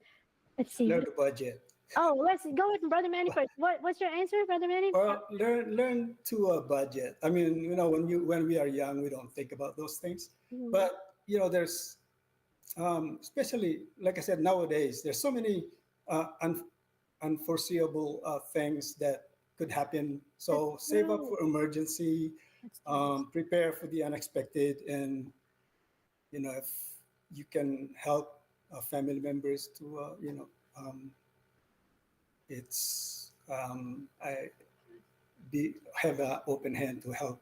Let's see. Learn the budget. Oh, let's go with Brother Manny first. What's your answer, Brother Manny? Well, learn to budget. I mean, when we are young, we don't think about those things. Mhm. But there's especially like I said, nowadays there's so many unforeseeable things that could happen. So That's save up true. for emergency, That's true. prepare for the unexpected, and if you can help family members to it's have an open hand to help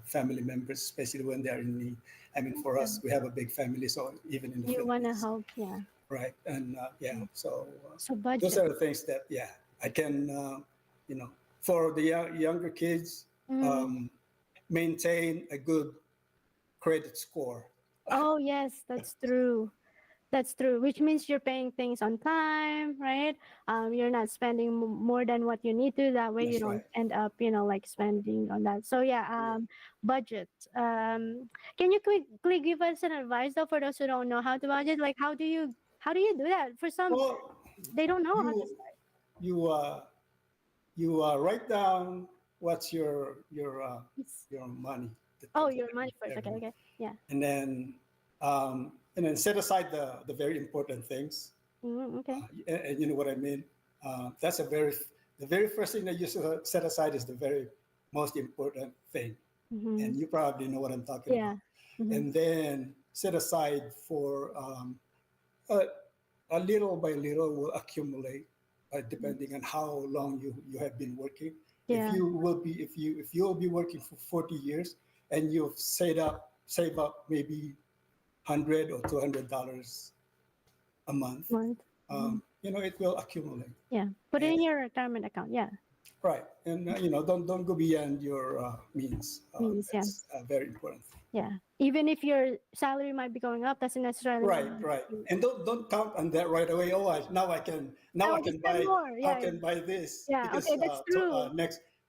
family members, especially when they are in need. I mean, for us, we have a big family, so even in the You want to Philippines, help, yeah. right? And yeah, so So those budget. are the things that I can for the younger kids, maintain a good credit score. Oh, yes, that's true. That's true, which means you're paying things on time, right? You're not spending more than what you need to. That way, you That's don't right. end up, like spending on that. So yeah, budget. Can you quickly give us an advice though for those who don't know how to budget? Like, how do you do that? For some, Well, they don't know how to you start. you you write down what's It's, your money that oh, comes your money first. Okay, every month, okay, yeah. and then set aside the very important things. Okay. And you know what I mean. That's the very first thing that you set aside is the very most important thing, Mm-hmm. and you probably know what I'm talking Yeah. about. Mm-hmm. And then set aside for a, a little by little will accumulate, depending on how long you have been working. Yeah. If you will be working for 40 years and you've save up maybe $100 or $200 a month, Month. Mm-hmm. it will accumulate. Yeah. Put it And, in your retirement account. Yeah. right, and don't go beyond your means. Means yeah. That's very important. Yeah. Even if your salary might be going up, doesn't necessarily Right, mean right, and don't count on that right away. Oh, now I I want to can spend more. I Yeah. can buy this Yeah. because Okay, that's true.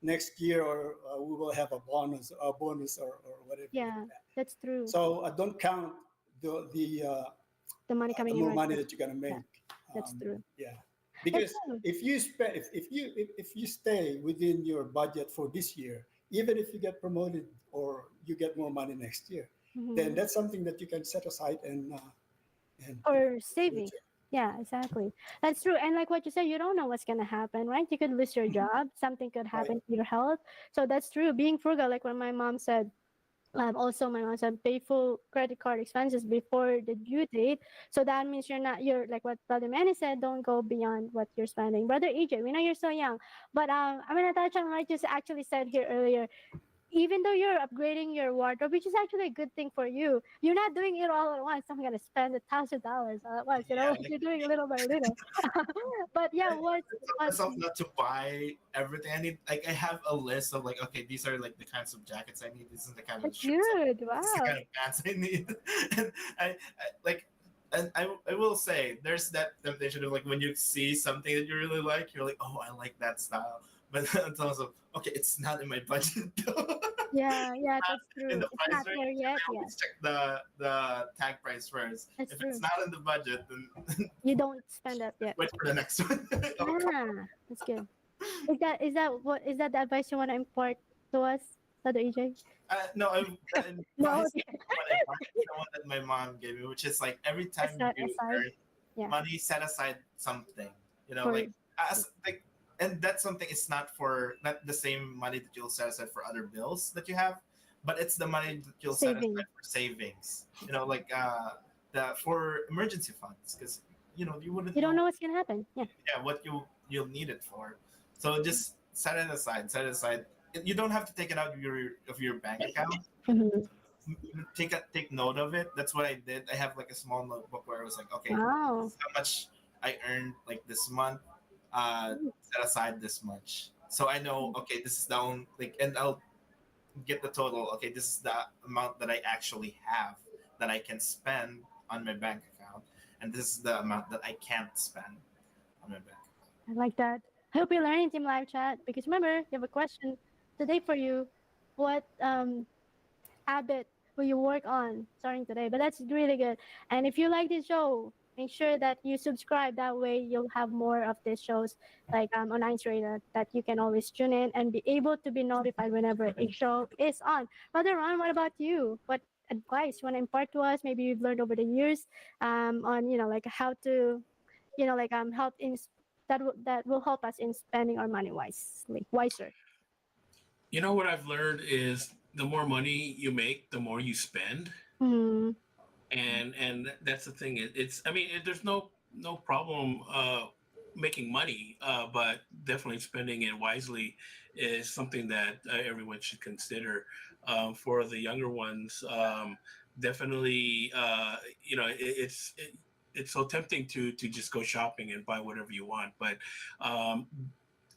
next year or we will have a bonus or whatever like Yeah, that. that's true. So don't count the the uh, The money the coming in more right money away. that you're gonna Yeah, make. that's true. Yeah, That's because true. if you spend if you stay within your budget for this year, even if you get promoted or you get more money next year, then Mhm. that's something that you can set aside and Or saving. future. Yeah, exactly. That's true. And like what you said, you don't know what's gonna happen, right? You could lose your job. Something could Right. happen to your health. So that's true. Being frugal, like when my mom said, also my mom said pay full credit card expenses before the due date. So that means you're like what Brother Manny said, don't go beyond what you're spending. Brother EJ, we know you're so young, but I'm gonna touch on what you actually said here earlier. Even though you're upgrading your wardrobe, which is actually a good thing for you, you're not doing it all at once. I'm gonna spend $1,000 all at once. Yeah, like You're doing little by little. But yeah, tell myself not to buy everything I need. Like I have a list of like, okay, these are like the kinds of jackets I need. This is the kind of that's shoes I need. good. This is the Wow. kind of pants I need. And I like, and I will say, there's that temptation of like when you see something that you really like, you're like, oh, I like that style. But then it's also okay. It's not in my budget though. Yeah, Not that's in true. the It's price not range. there I yet. Yeah, always check the tag price first. that's If true. it's not in the budget, then You don't spend that yet. wait for the next one. Yeah, that's good. Is that the advice you want to impart to us, Brother EJ? No, the No, advice is the one that my mom gave me, which is like every time you aside. earn Yeah, money, set aside something. for Like as like, and that's something. It's not the same money that you'll set aside for other bills that you have, but it's the money that you'll set saving. aside for savings. Like the for emergency funds, because you wouldn't You don't know, know what's gonna happen. Yeah. what you'll need it for. So just set it aside. Set it aside. You don't have to take it out of your bank account. Mhm. Take note of it. That's what I did. I have like a small notebook where I was like, okay, Wow. this is how much I earned like this month. Set aside this much, so I know. Okay, this is down. Like, and I'll get the total. Okay, this is the amount that I actually have that I can spend on my bank account, and this is the amount that I can't spend on my bank account. I like that. I hope you're learning Team Live Chat because remember, you have a question today for you. What habit will you work on starting today? But that's really good. And if you like this show, make sure that you subscribe. That way, you'll have more of these shows like on INCRadio that you can always tune in and be able to be notified whenever a show is on. Brother Ron, what about you? What advice you want to impart to us? Maybe you've learned over the years on like how to help in that will help us in spending our money wiser. What I've learned is the more money you make, the more you spend. Mm, And that's the thing. There's no problem making money, but definitely spending it wisely is something that everyone should consider. For the younger ones, definitely, it's so tempting to just go shopping and buy whatever you want, but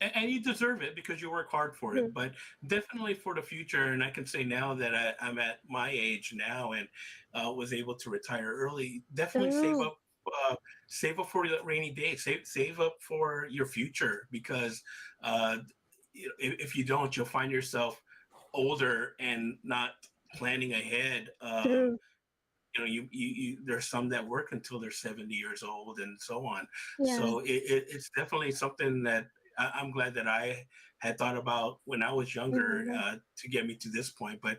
And you deserve it because you work hard for True. it. But definitely for the future, and I can say now that I'm at my age now and was able to retire early, definitely True. save up for the rainy day, save up for your future because uh, if you don't, you'll find yourself older and not planning ahead. True. There's some that work until they're 70 years old and so on. Yeah. So it's definitely something that I'm glad that I had thought about when I was younger Yeah. to get me to this point. But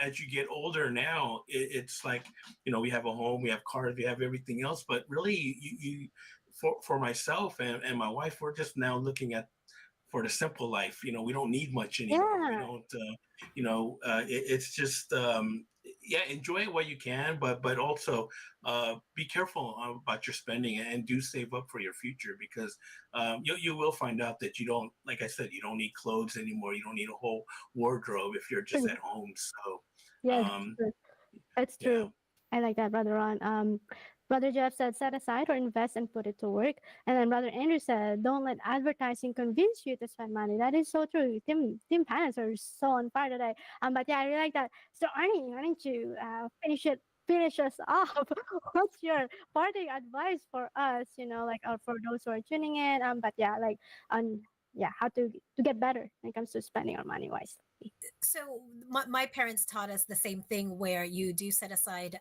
as you get older now, it's like we have a home, we have cars, we have everything else. But really, for myself and my wife, we're just now looking at for the simple life. We don't need much anymore. We Yeah. don't. It's just yeah, enjoy it while you can, but also be careful about your spending and do save up for your future because you will find out that you don't, like I said, you don't need clothes anymore. You don't need a whole wardrobe if you're just True. at home. So Yes, um, true. It's yeah. true. I like that, Brother Ron. Brother Jeff said, set aside or invest and put it to work. And then Brother Andrew said, don't let advertising convince you to spend money. That is so true. Team Pants are so on fire today. But yeah, I really like that. So Arnie, why don't you finish us off? What's your parting advice for us? Like for those who are tuning in. But yeah, like yeah, how to get better when it comes to spending our money wisely. So my parents taught us the same thing where you do set aside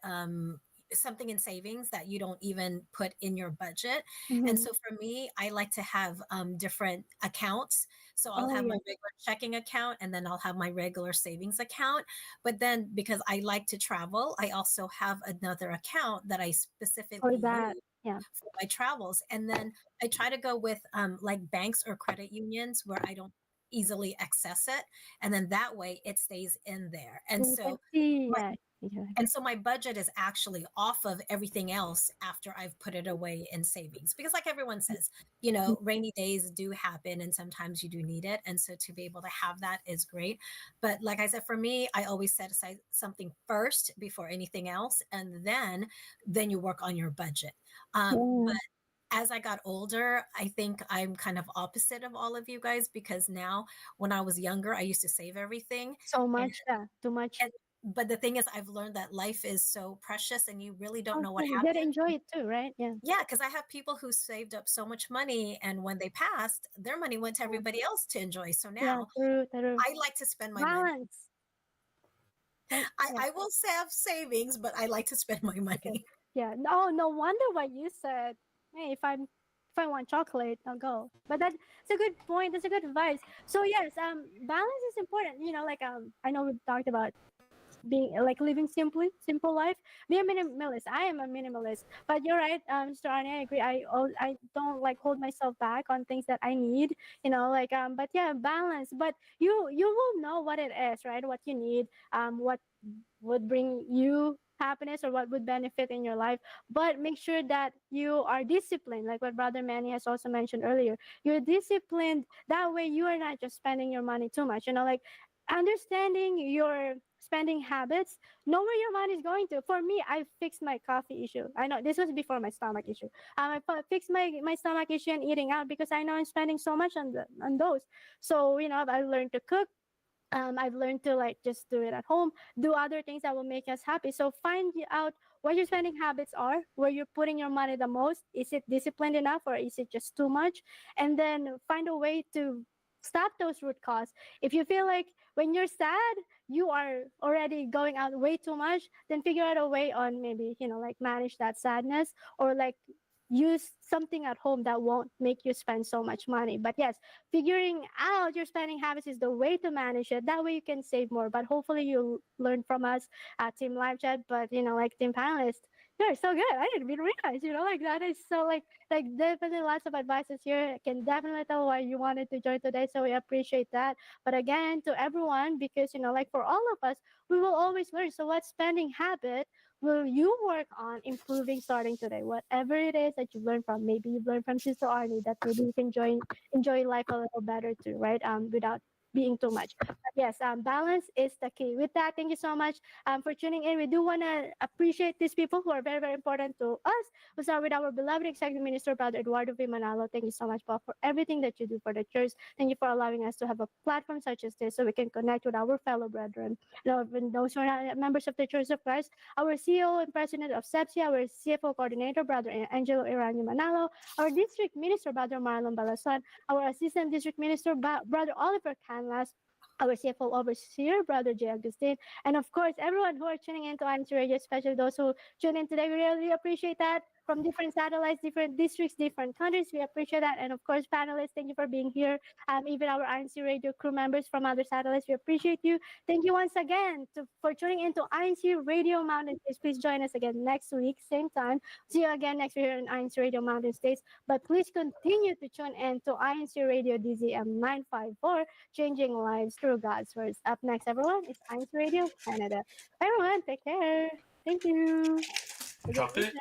something in savings that you don't even put in your budget. And Mm-hmm. so for me, I like to have different accounts. So I'll Oh have my yeah. regular checking account and then I'll have my regular savings account. But then because I like to travel, I also have another account that I For specifically that. use Yeah. for my travels. And then I try to go with like banks or credit unions where I don't easily access it, and then that way it stays in there. And You can so see. my, Yeah. Yeah. and so my budget is actually off of everything else after I've put it away in savings, because like everyone says, rainy days do happen and sometimes you do need it, and so to be able to have that is great. But like I said, for me, I always set aside something first before anything else, and then you work on your budget. Yeah. But as I got older, I think I'm kind of opposite of all of you guys, because now when I was younger, I used to save everything. So And, much. Yeah. Too much. and but the thing is, I've learned that life is so precious and you really don't Oh, know what true. You gotta happened. enjoy it too, right? Yeah. Yeah, because I have people who saved up so much money, and when they passed, their money went to everybody else to enjoy. So Yeah. now True. True. I like to spend my money. Balance. Right? I, Yeah. I will have savings, but I like to spend my Okay. money. Yeah. No. No wonder why you said, "Hey, if I want chocolate, I'll go." But that's a good point. That's a good advice. So yes, balance is important. Like I know we've talked about being like living simple life. Be a minimalist. I am a minimalist. But you're right, Mr. Arnie, I agree. I don't like hold myself back on things that I need. But yeah, balance. But you will know what it is, right? What you need, what would bring you happiness or what would benefit in your life. But make sure that you are disciplined, like what Brother Manny has also mentioned earlier. You're disciplined. That way you are not just spending your money too much. Like understanding your spending habits, know where your money is going to. For me, I fixed my coffee issue. I know this was before my stomach issue. Fixed my stomach issue and eating out because I know I'm spending so much on those. So I learned to cook. I've learned to like just do it at home, do other things that will make us happy. So find out what your spending habits are, where you're putting your money the most. Is it disciplined enough or is it just too much? And then find a way to stop those root cause. If you feel like when you're sad, you are already going out way too much, then figure out a way on maybe, like manage that sadness or like use something at home that won't make you spend so much money. But yes, figuring out your spending habits is the way to manage it. That way you can save more. But hopefully you'll learn from us at Team Live Chat. But like Team Panelists, you're so good. I didn't even realize, like that is so like definitely lots of advices here. I can definitely tell why you wanted to join today. So we appreciate that. But again, to everyone, because like for all of us, we will always learn. So what spending habit will you work on improving starting today? Whatever it is that you've learned from, maybe you've learned from Sister Arnie that maybe you can enjoy life a little better too, right? Without being too much. But yes, balance is the key. With that, thank you so much for tuning in. We do want to appreciate these people who are very, very important to us. We'll start with our beloved Executive Minister, Brother Eduardo V. Manalo. Thank you so much, Paul, for everything that you do for the church. Thank you for allowing us to have a platform such as this so we can connect with our fellow brethren. And those who are not members of the Church of Christ, our CEO and President of SEPSI, our CFO Coordinator, Brother Angelo Irani Manalo, our District Minister, Brother Marlon Balason, our Assistant District Minister, Brother Oliver Canlas, our CFO Overseer, Brother Jay Agustin, and of course, everyone who are tuning into INCRadio, especially those who tune in today. We really appreciate that. From different satellites, different districts, different countries. We appreciate that. And of course, panelists, thank you for being here. Even our INCRadio crew members from other satellites, we appreciate you. Thank you once again for tuning into INCRadio Mountain States. Please join us again next week, same time. See you again next week here in INCRadio Mountain States. But please continue to tune in to INCRadio DZM 954, changing lives through God's words. Up next, everyone, is INCRadio Canada. Everyone, take care. Thank you. Chocolate?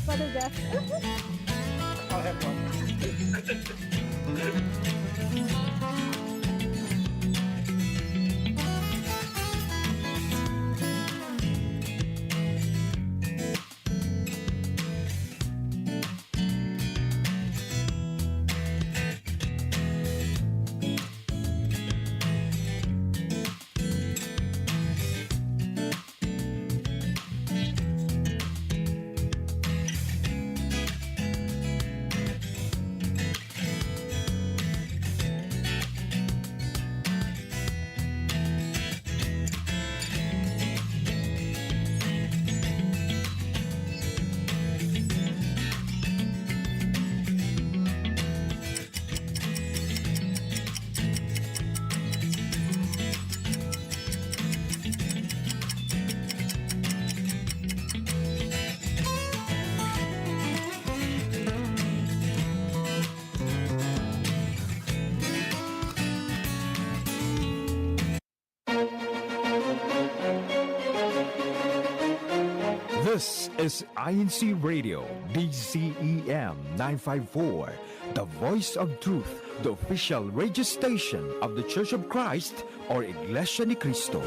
What is that? I'll have one. This is INCRadio, DZEM 954, the voice of truth, the official radio station of the Church of Christ or Iglesia ni Cristo.